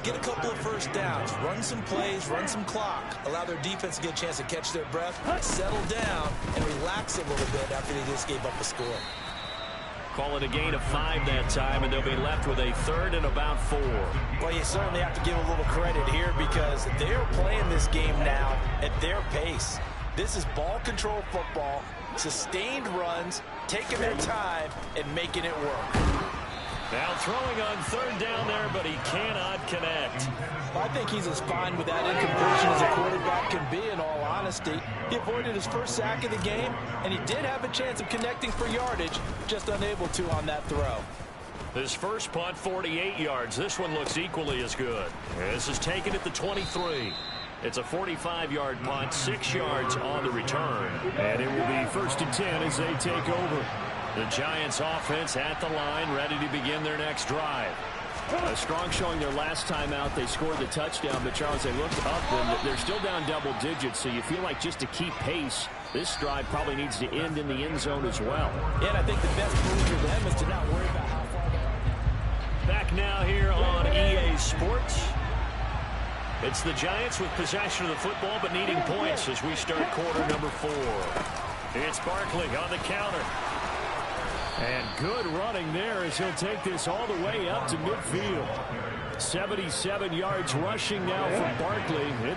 get a couple of first downs, run some plays, run some clock, allow their defense to get a chance to catch their breath, settle down, and relax a little bit after they just gave up a score. Call it a gain of 5 that time, and they'll be left with a 3rd and about 4. Well, you certainly have to give a little credit here because they're playing this game now at their pace. This is ball control football, sustained runs, taking their time, and making it work. Now throwing on 3rd down there, but he cannot connect. I think he's as fine with that incompletion as a quarterback can be, in all honesty. He avoided his first sack of the game, and he did have a chance of connecting for yardage, just unable to on that throw. His first punt, 48 yards. This one looks equally as good. This is taken at the 23. It's a 45-yard punt, 6 yards on the return. And it will be 1st and 10 as they take over. The Giants offense at the line, ready to begin their next drive. A strong showing their last time out. They scored the touchdown, but Charles, they looked up and they're still down double digits, so you feel like just to keep pace, this drive probably needs to end in the end zone as well. Yeah, and I think the best move for them is to not worry about how far they... Back now here on EA Sports. It's the Giants with possession of the football, but needing points as we start quarter number 4. It's Barkley on the counter. And good running there as he'll take this all the way up to midfield. 77 yards rushing now from Barkley.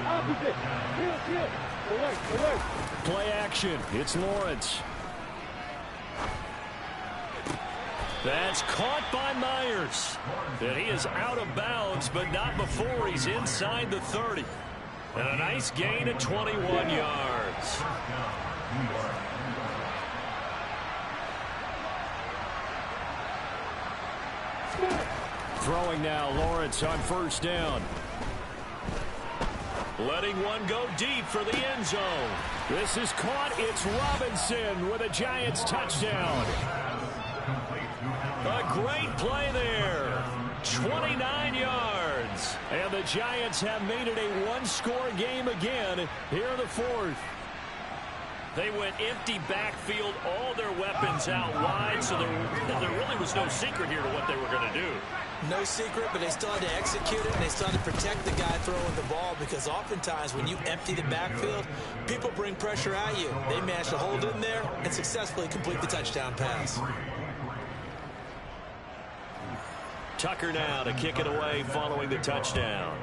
Opposite. Kill. Alert. Play action. It's Lawrence. That's caught by Myers. And he is out of bounds, but not before he's inside the 30. And a nice gain of 21 yards. Throwing now, Lawrence on first down. Letting one go deep for the end zone. This is caught. It's Robinson with a Giants touchdown. A great play there. 29 yards. And the Giants have made it a one-score game again here in the fourth. They went empty backfield, all their weapons out wide, so there really was no secret here to what they were going to do. No secret, but they still had to execute it, and they still had to protect the guy throwing the ball, because oftentimes when you empty the backfield, people bring pressure at you. They managed to hold in there and successfully complete the touchdown pass. Tucker now to kick it away following the touchdown.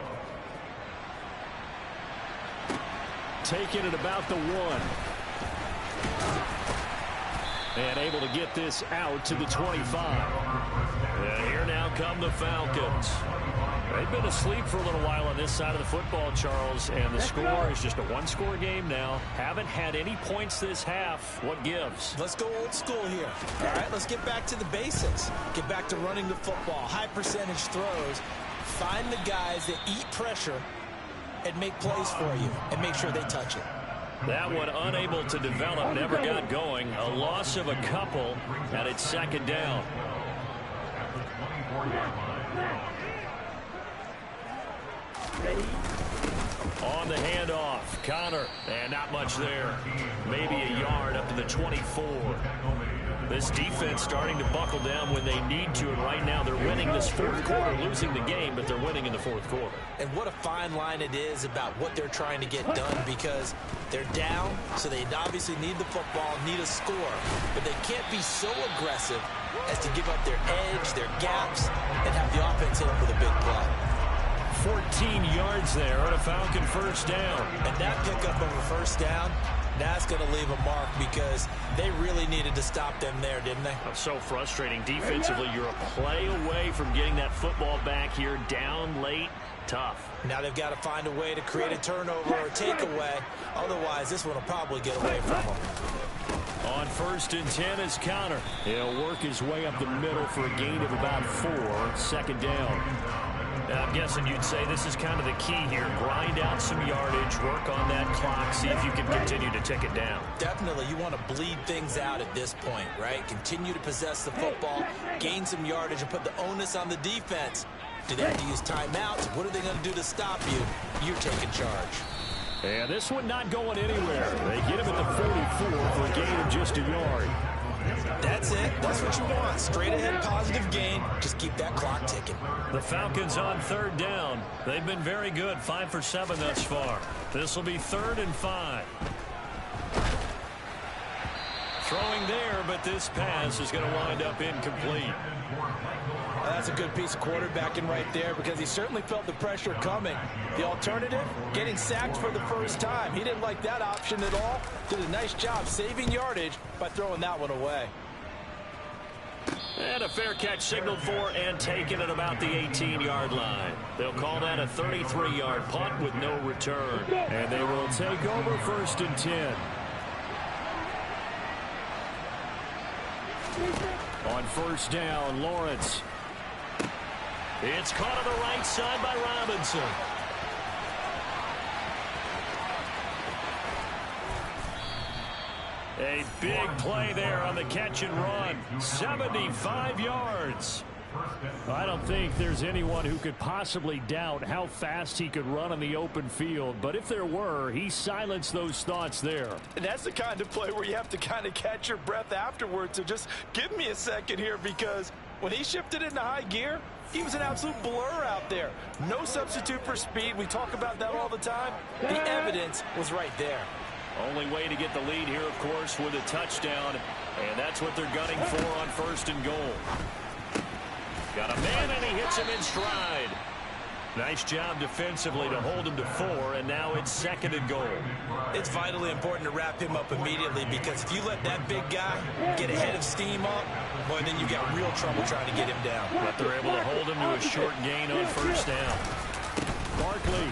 Taking it about the 1. And able to get this out to the 25. And here now come the Falcons. They've been asleep for a little while on this side of the football, Charles, and the score is just a one-score game now. Haven't had any points this half. What gives? Let's go old school here. All right, let's get back to the basics. Get back to running the football, high percentage throws. Find the guys that eat pressure and make plays for you and make sure they touch it. That one unable to develop, never got going. A loss of a couple, and it's second down. On the handoff, Connor, and not much there. Maybe a yard up to the 24. This defense starting to buckle down when they need to, and right now they're winning this fourth quarter, losing the game, but they're winning in the fourth quarter. And what a fine line it is about what they're trying to get done, because they're down, so they obviously need the football, need a score, but they can't be so aggressive as to give up their edge, their gaps, and have the offense hit them with a big play. 14 yards there on a Falcon first down. And that pickup of a first down, that's going to leave a mark, because they really needed to stop them there, didn't they? That's so frustrating. Defensively, you're a play away from getting that football back here, down late, tough. Now they've got to find a way to create a turnover or takeaway. Otherwise, this one will probably get away from them. On first and 10 is Connor. He'll work his way up the middle for a gain of about 4, second down. I'm guessing you'd say this is kind of the key here. Grind out some yardage, work on that clock, see if you can continue to tick it down. Definitely. You want to bleed things out at this point, right? Continue to possess the football, gain some yardage, and put the onus on the defense. Do they have to use timeouts? What are they going to do to stop you? You're taking charge. And this one not going anywhere. They get him at the 44 for a gain of just a yard. That's it. That's what you want. Straight ahead, positive gain. Just keep that clock ticking. The Falcons on third down. They've been very good. 5 for 7 thus far. This will be 3rd and 5. Throwing there, but this pass is going to wind up incomplete. That's a good piece of quarterbacking right there, because he certainly felt the pressure coming. The alternative, getting sacked for the first time. He didn't like that option at all. Did a nice job saving yardage by throwing that one away. And a fair catch signaled for and taken at about the 18-yard line. They'll call that a 33-yard punt with no return. And they will take over 1st and 10. On first down, Lawrence. It's caught on the right side by Robinson. A big play there on the catch and run. 75 yards. I don't think there's anyone who could possibly doubt how fast he could run on the open field. But if there were, he silenced those thoughts there. And that's the kind of play where you have to kind of catch your breath afterwards. So just give me a second here, because when he shifted into high gear, he was an absolute blur out there. No substitute for speed. We talk about that all the time. The evidence was right there. Only way to get the lead here, of course, with a touchdown. And that's what they're gunning for on 1st and goal. Got a man, and he hits him in stride. Nice job defensively to hold him to 4, and now it's 2nd and goal. It's vitally important to wrap him up immediately, because if you let that big guy get a head of steam up, boy, then you got real trouble trying to get him down. But they're able to hold him to a short gain on 1st down. Barkley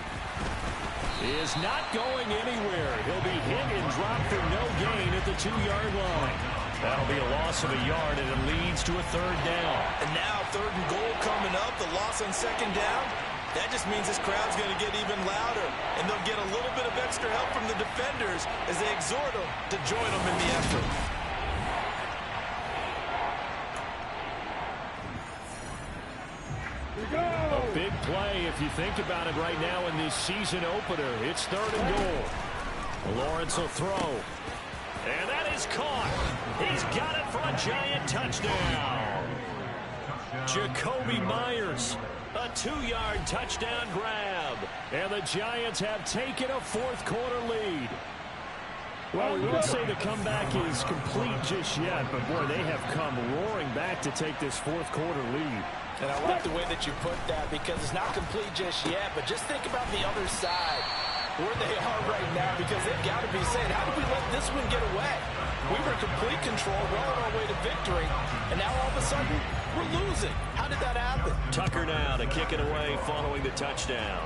is not going anywhere. He'll be hit and dropped for no gain at the 2-yard line. That'll be a loss of a yard, and it leads to a 3rd down. And now 3rd and goal coming up, the loss on 2nd down. That just means this crowd's going to get even louder, and they'll get a little bit of extra help from the defenders as they exhort them to join them in the effort. A big play if you think about it right now in this season opener. It's 3rd and goal. Lawrence will throw. And that is caught. He's got it for a Giant touchdown. Jacoby Myers, a 2-yard touchdown grab. And the Giants have taken a 4th quarter lead. Well, we won't say the comeback is complete just yet, but boy, they have come roaring back to take this 4th quarter lead. And I like the way that you put that, because it's not complete just yet, but just think about the other side, where they are right now, because they've got to be saying, how did we let this one get away? We were in complete control, well on our way to victory, and now all of a sudden, we're losing. How did that happen? Tucker now to kick it away following the touchdown.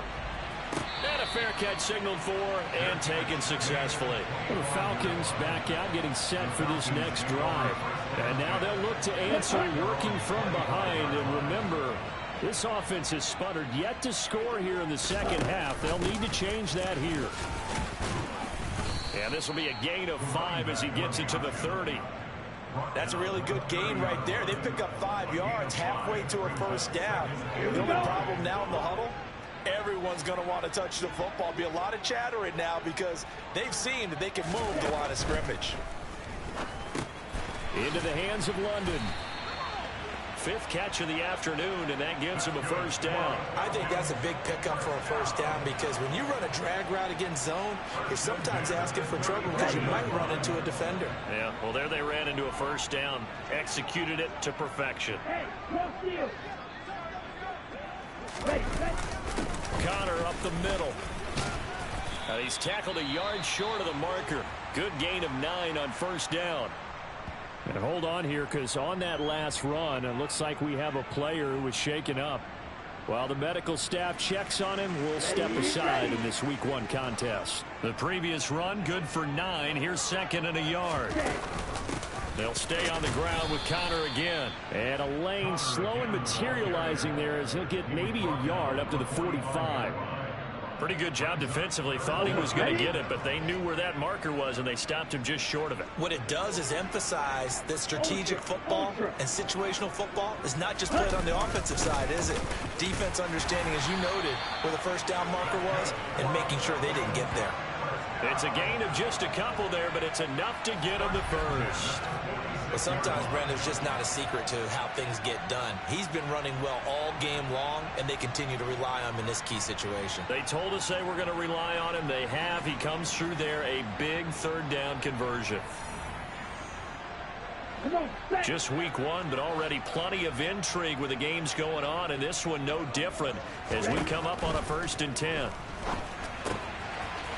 And a fair catch signaled for and taken successfully. The Falcons back out, getting set for this next drive. And now they'll look to answer working from behind. And remember, this offense has sputtered yet to score here in the 2nd half. They'll need to change that here. And this will be a gain of 5 as he gets it to the 30. That's a really good gain right there. They pick up 5 yards halfway to a 1st down. The only problem now in the huddle, everyone's going to want to touch the football. Be a lot of chattering now because they've seen that they can move the line of scrimmage. Into the hands of London. 5th catch of the afternoon, and that gives him a 1st down. I think that's a big pickup for a 1st down, because when you run a drag route against zone, you're sometimes asking for trouble because you might run into a defender. Yeah, well, there they ran into a 1st down. Executed it to perfection. Connor up the middle. And he's tackled a yard short of the marker. Good gain of 9 on 1st down. And hold on here, because on that last run, it looks like we have a player who was shaken up. While the medical staff checks on him, we'll step aside in this Week 1 contest. The previous run, good for 9. Here's 2nd and a yard. They'll stay on the ground with Connor again. And a lane slow and materializing there as he'll get maybe a yard up to the 45. Pretty good job defensively. Thought he was going to get it, but they knew where that marker was, and they stopped him just short of it. What it does is emphasize that strategic football and situational football is not just played on the offensive side, is it? Defense understanding, as you noted, where the 1st down marker was and making sure they didn't get there. It's a gain of just a couple there, but it's enough to get him the 1st. But sometimes, Brent, there's just not a secret to how things get done. He's been running well all game long, and they continue to rely on him in this key situation. They told us they were going to rely on him. They have. He comes through there, a big 3rd down conversion. Just Week 1, but already plenty of intrigue with the games going on, and this one no different as we come up on a 1st and 10.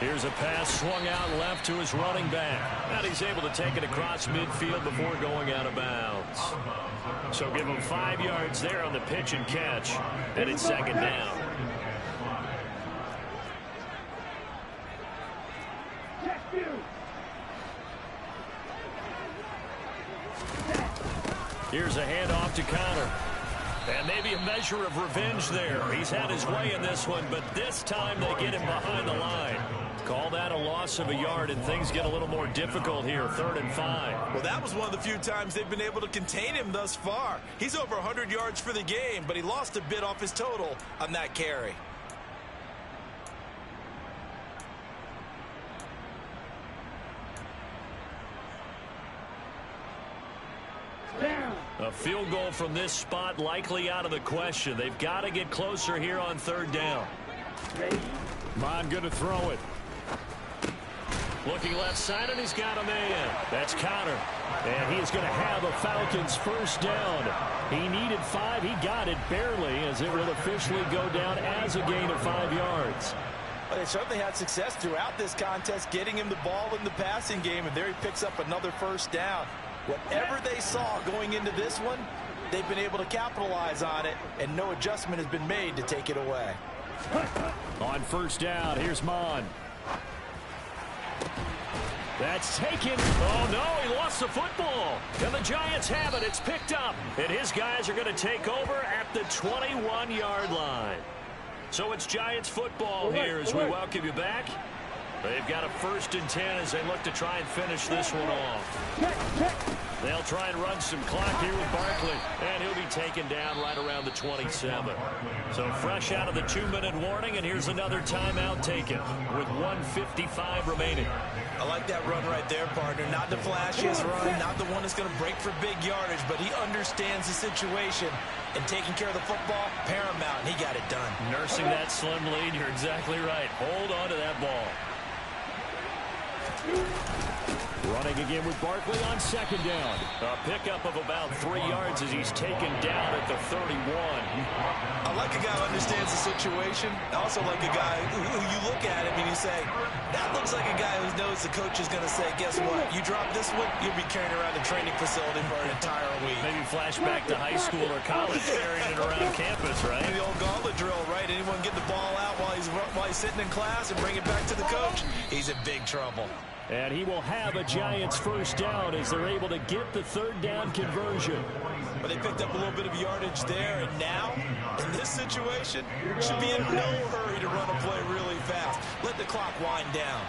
Here's a pass swung out left to his running back. And he's able to take it across midfield before going out of bounds. So give him 5 yards there on the pitch and catch. And it's 2nd down. Here's a handoff to Connor. And maybe a measure of revenge there. He's had his way in this one, but this time they get him behind the line. Call that a loss of a yard, and things get a little more difficult here, 3rd and 5. Well, that was one of the few times they've been able to contain him thus far. He's over 100 yards for the game, but he lost a bit off his total on that carry. A field goal from this spot likely out of the question. They've got to get closer here on 3rd down. Bond going to throw it. Looking left side, and he's got a man. That's Connor. And he is going to have a Falcons first down. He needed 5. He got it barely, as it will officially go down as a gain of 5 yards. Well, they certainly had success throughout this contest getting him the ball in the passing game, and there he picks up another first down. Whatever they saw going into this one, they've been able to capitalize on it, and no adjustment has been made to take it away. On first down, here's Mon. That's taken. Oh, no, he lost the football. And the Giants have it. It's picked up. And his guys are going to take over at the 21-yard line. So it's Giants football here as we welcome you back. They've got a 1st and 10 as they look to try and finish this one off. They'll try and run some clock here with Barkley, and he'll be taken down right around the 27. So fresh out of the 2-minute warning, and here's another timeout taken with 1:55 remaining. I like that run right there, partner. Not the flashiest run, not the one that's going to break for big yardage, but he understands the situation, and taking care of the football, paramount, and he got it done. Nursing that slim lead, you're exactly right. Hold on to that ball. Running again with Barkley on 2nd down. A pickup of about 3 yards as he's taken down at the 31. I like a guy who understands the situation. I also like a guy who you look at him and you say, that looks like a guy who knows the coach is going to say, guess what? You drop this one, you'll be carrying around the training facility for an entire week. Maybe flashback to high school or college, carrying it around campus, right? Maybe the old gauntlet drill, right? Anyone get the ball out while he's sitting in class and bring it back to the coach? He's in big trouble. And he will have a Giants first down as they're able to get the 3rd down conversion. But they picked up a little bit of yardage there, and now, in this situation, should be in no hurry to run a play really fast. Let the clock wind down.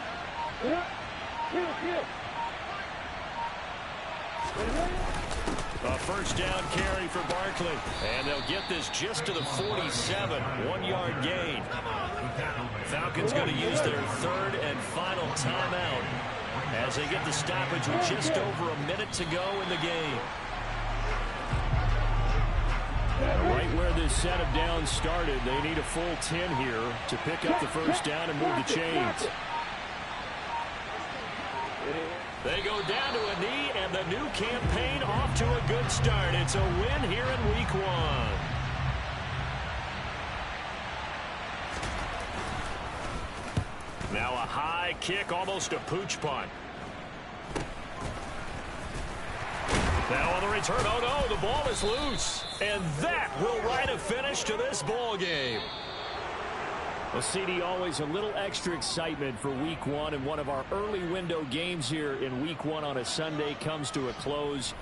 A first down carry for Barkley. And they'll get this just to the 47. 1-yard gain. Falcons going to use their 3rd and final timeout as they get the stoppage with just over a minute to go in the game. And right where this set of downs started, they need a full 10 here to pick up the first down and move the chains. They go down to a knee, and the new campaign off to a good start. It's a win here in Week 1. Now a high kick, almost a pooch punt. Now on the return, oh no, the ball is loose. And that will write a finish to this ball game. Well, CD, always a little extra excitement for Week 1, and one of our early window games here in Week 1 on a Sunday comes to a close.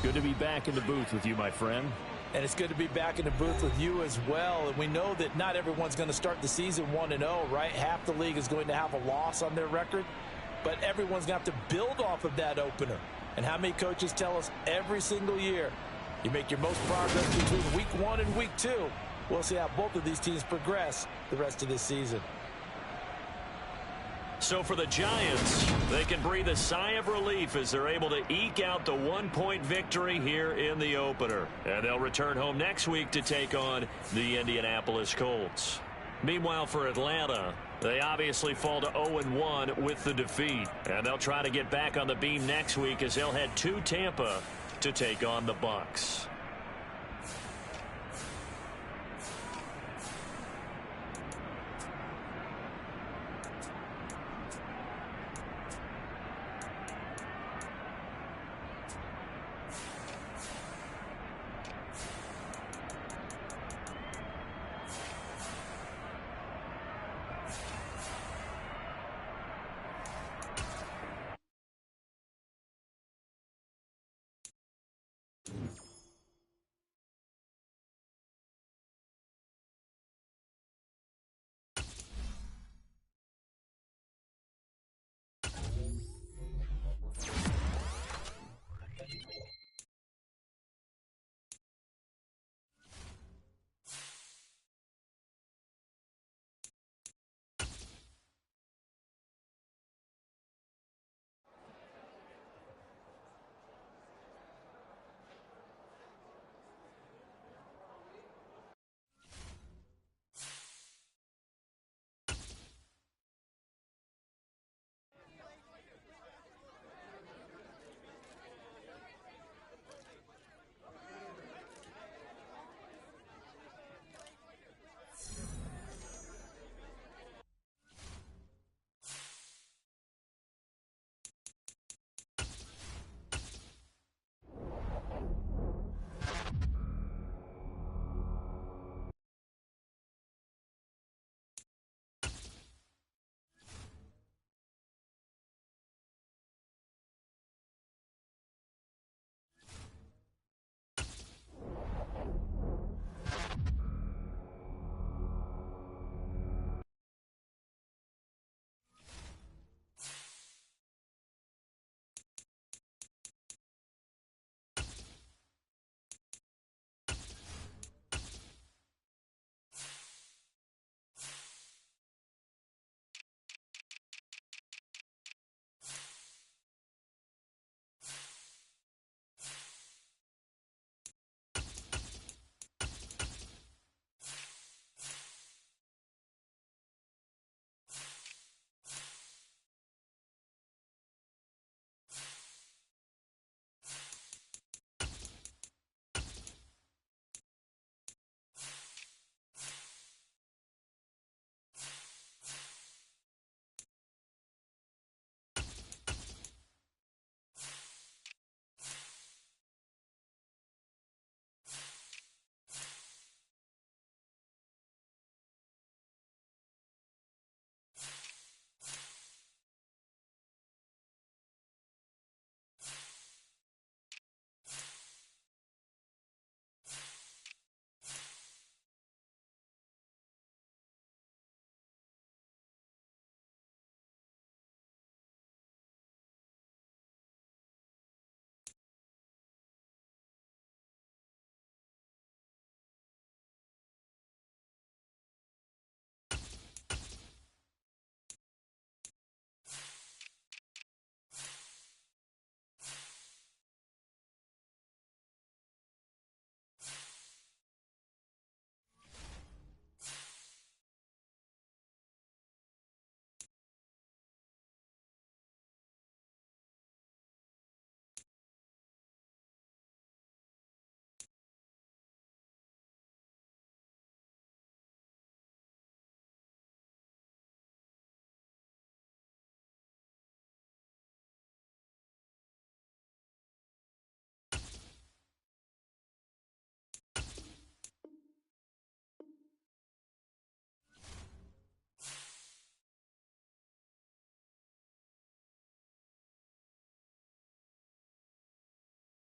Good to be back in the booth with you, my friend. And it's good to be back in the booth with you as well. And we know that not everyone's going to start the season 1-0, right? Half the league is going to have a loss on their record, but everyone's going to have to build off of that opener. And how many coaches tell us every single year, you make your most progress between Week 1 and Week 2. We'll see how both of these teams progress the rest of this season. So for the Giants, they can breathe a sigh of relief as they're able to eke out the 1-point victory here in the opener. And they'll return home next week to take on the Indianapolis Colts. Meanwhile, for Atlanta, they obviously fall to 0-1 with the defeat. And they'll try to get back on the beam next week as they'll head to Tampa to take on the Bucs.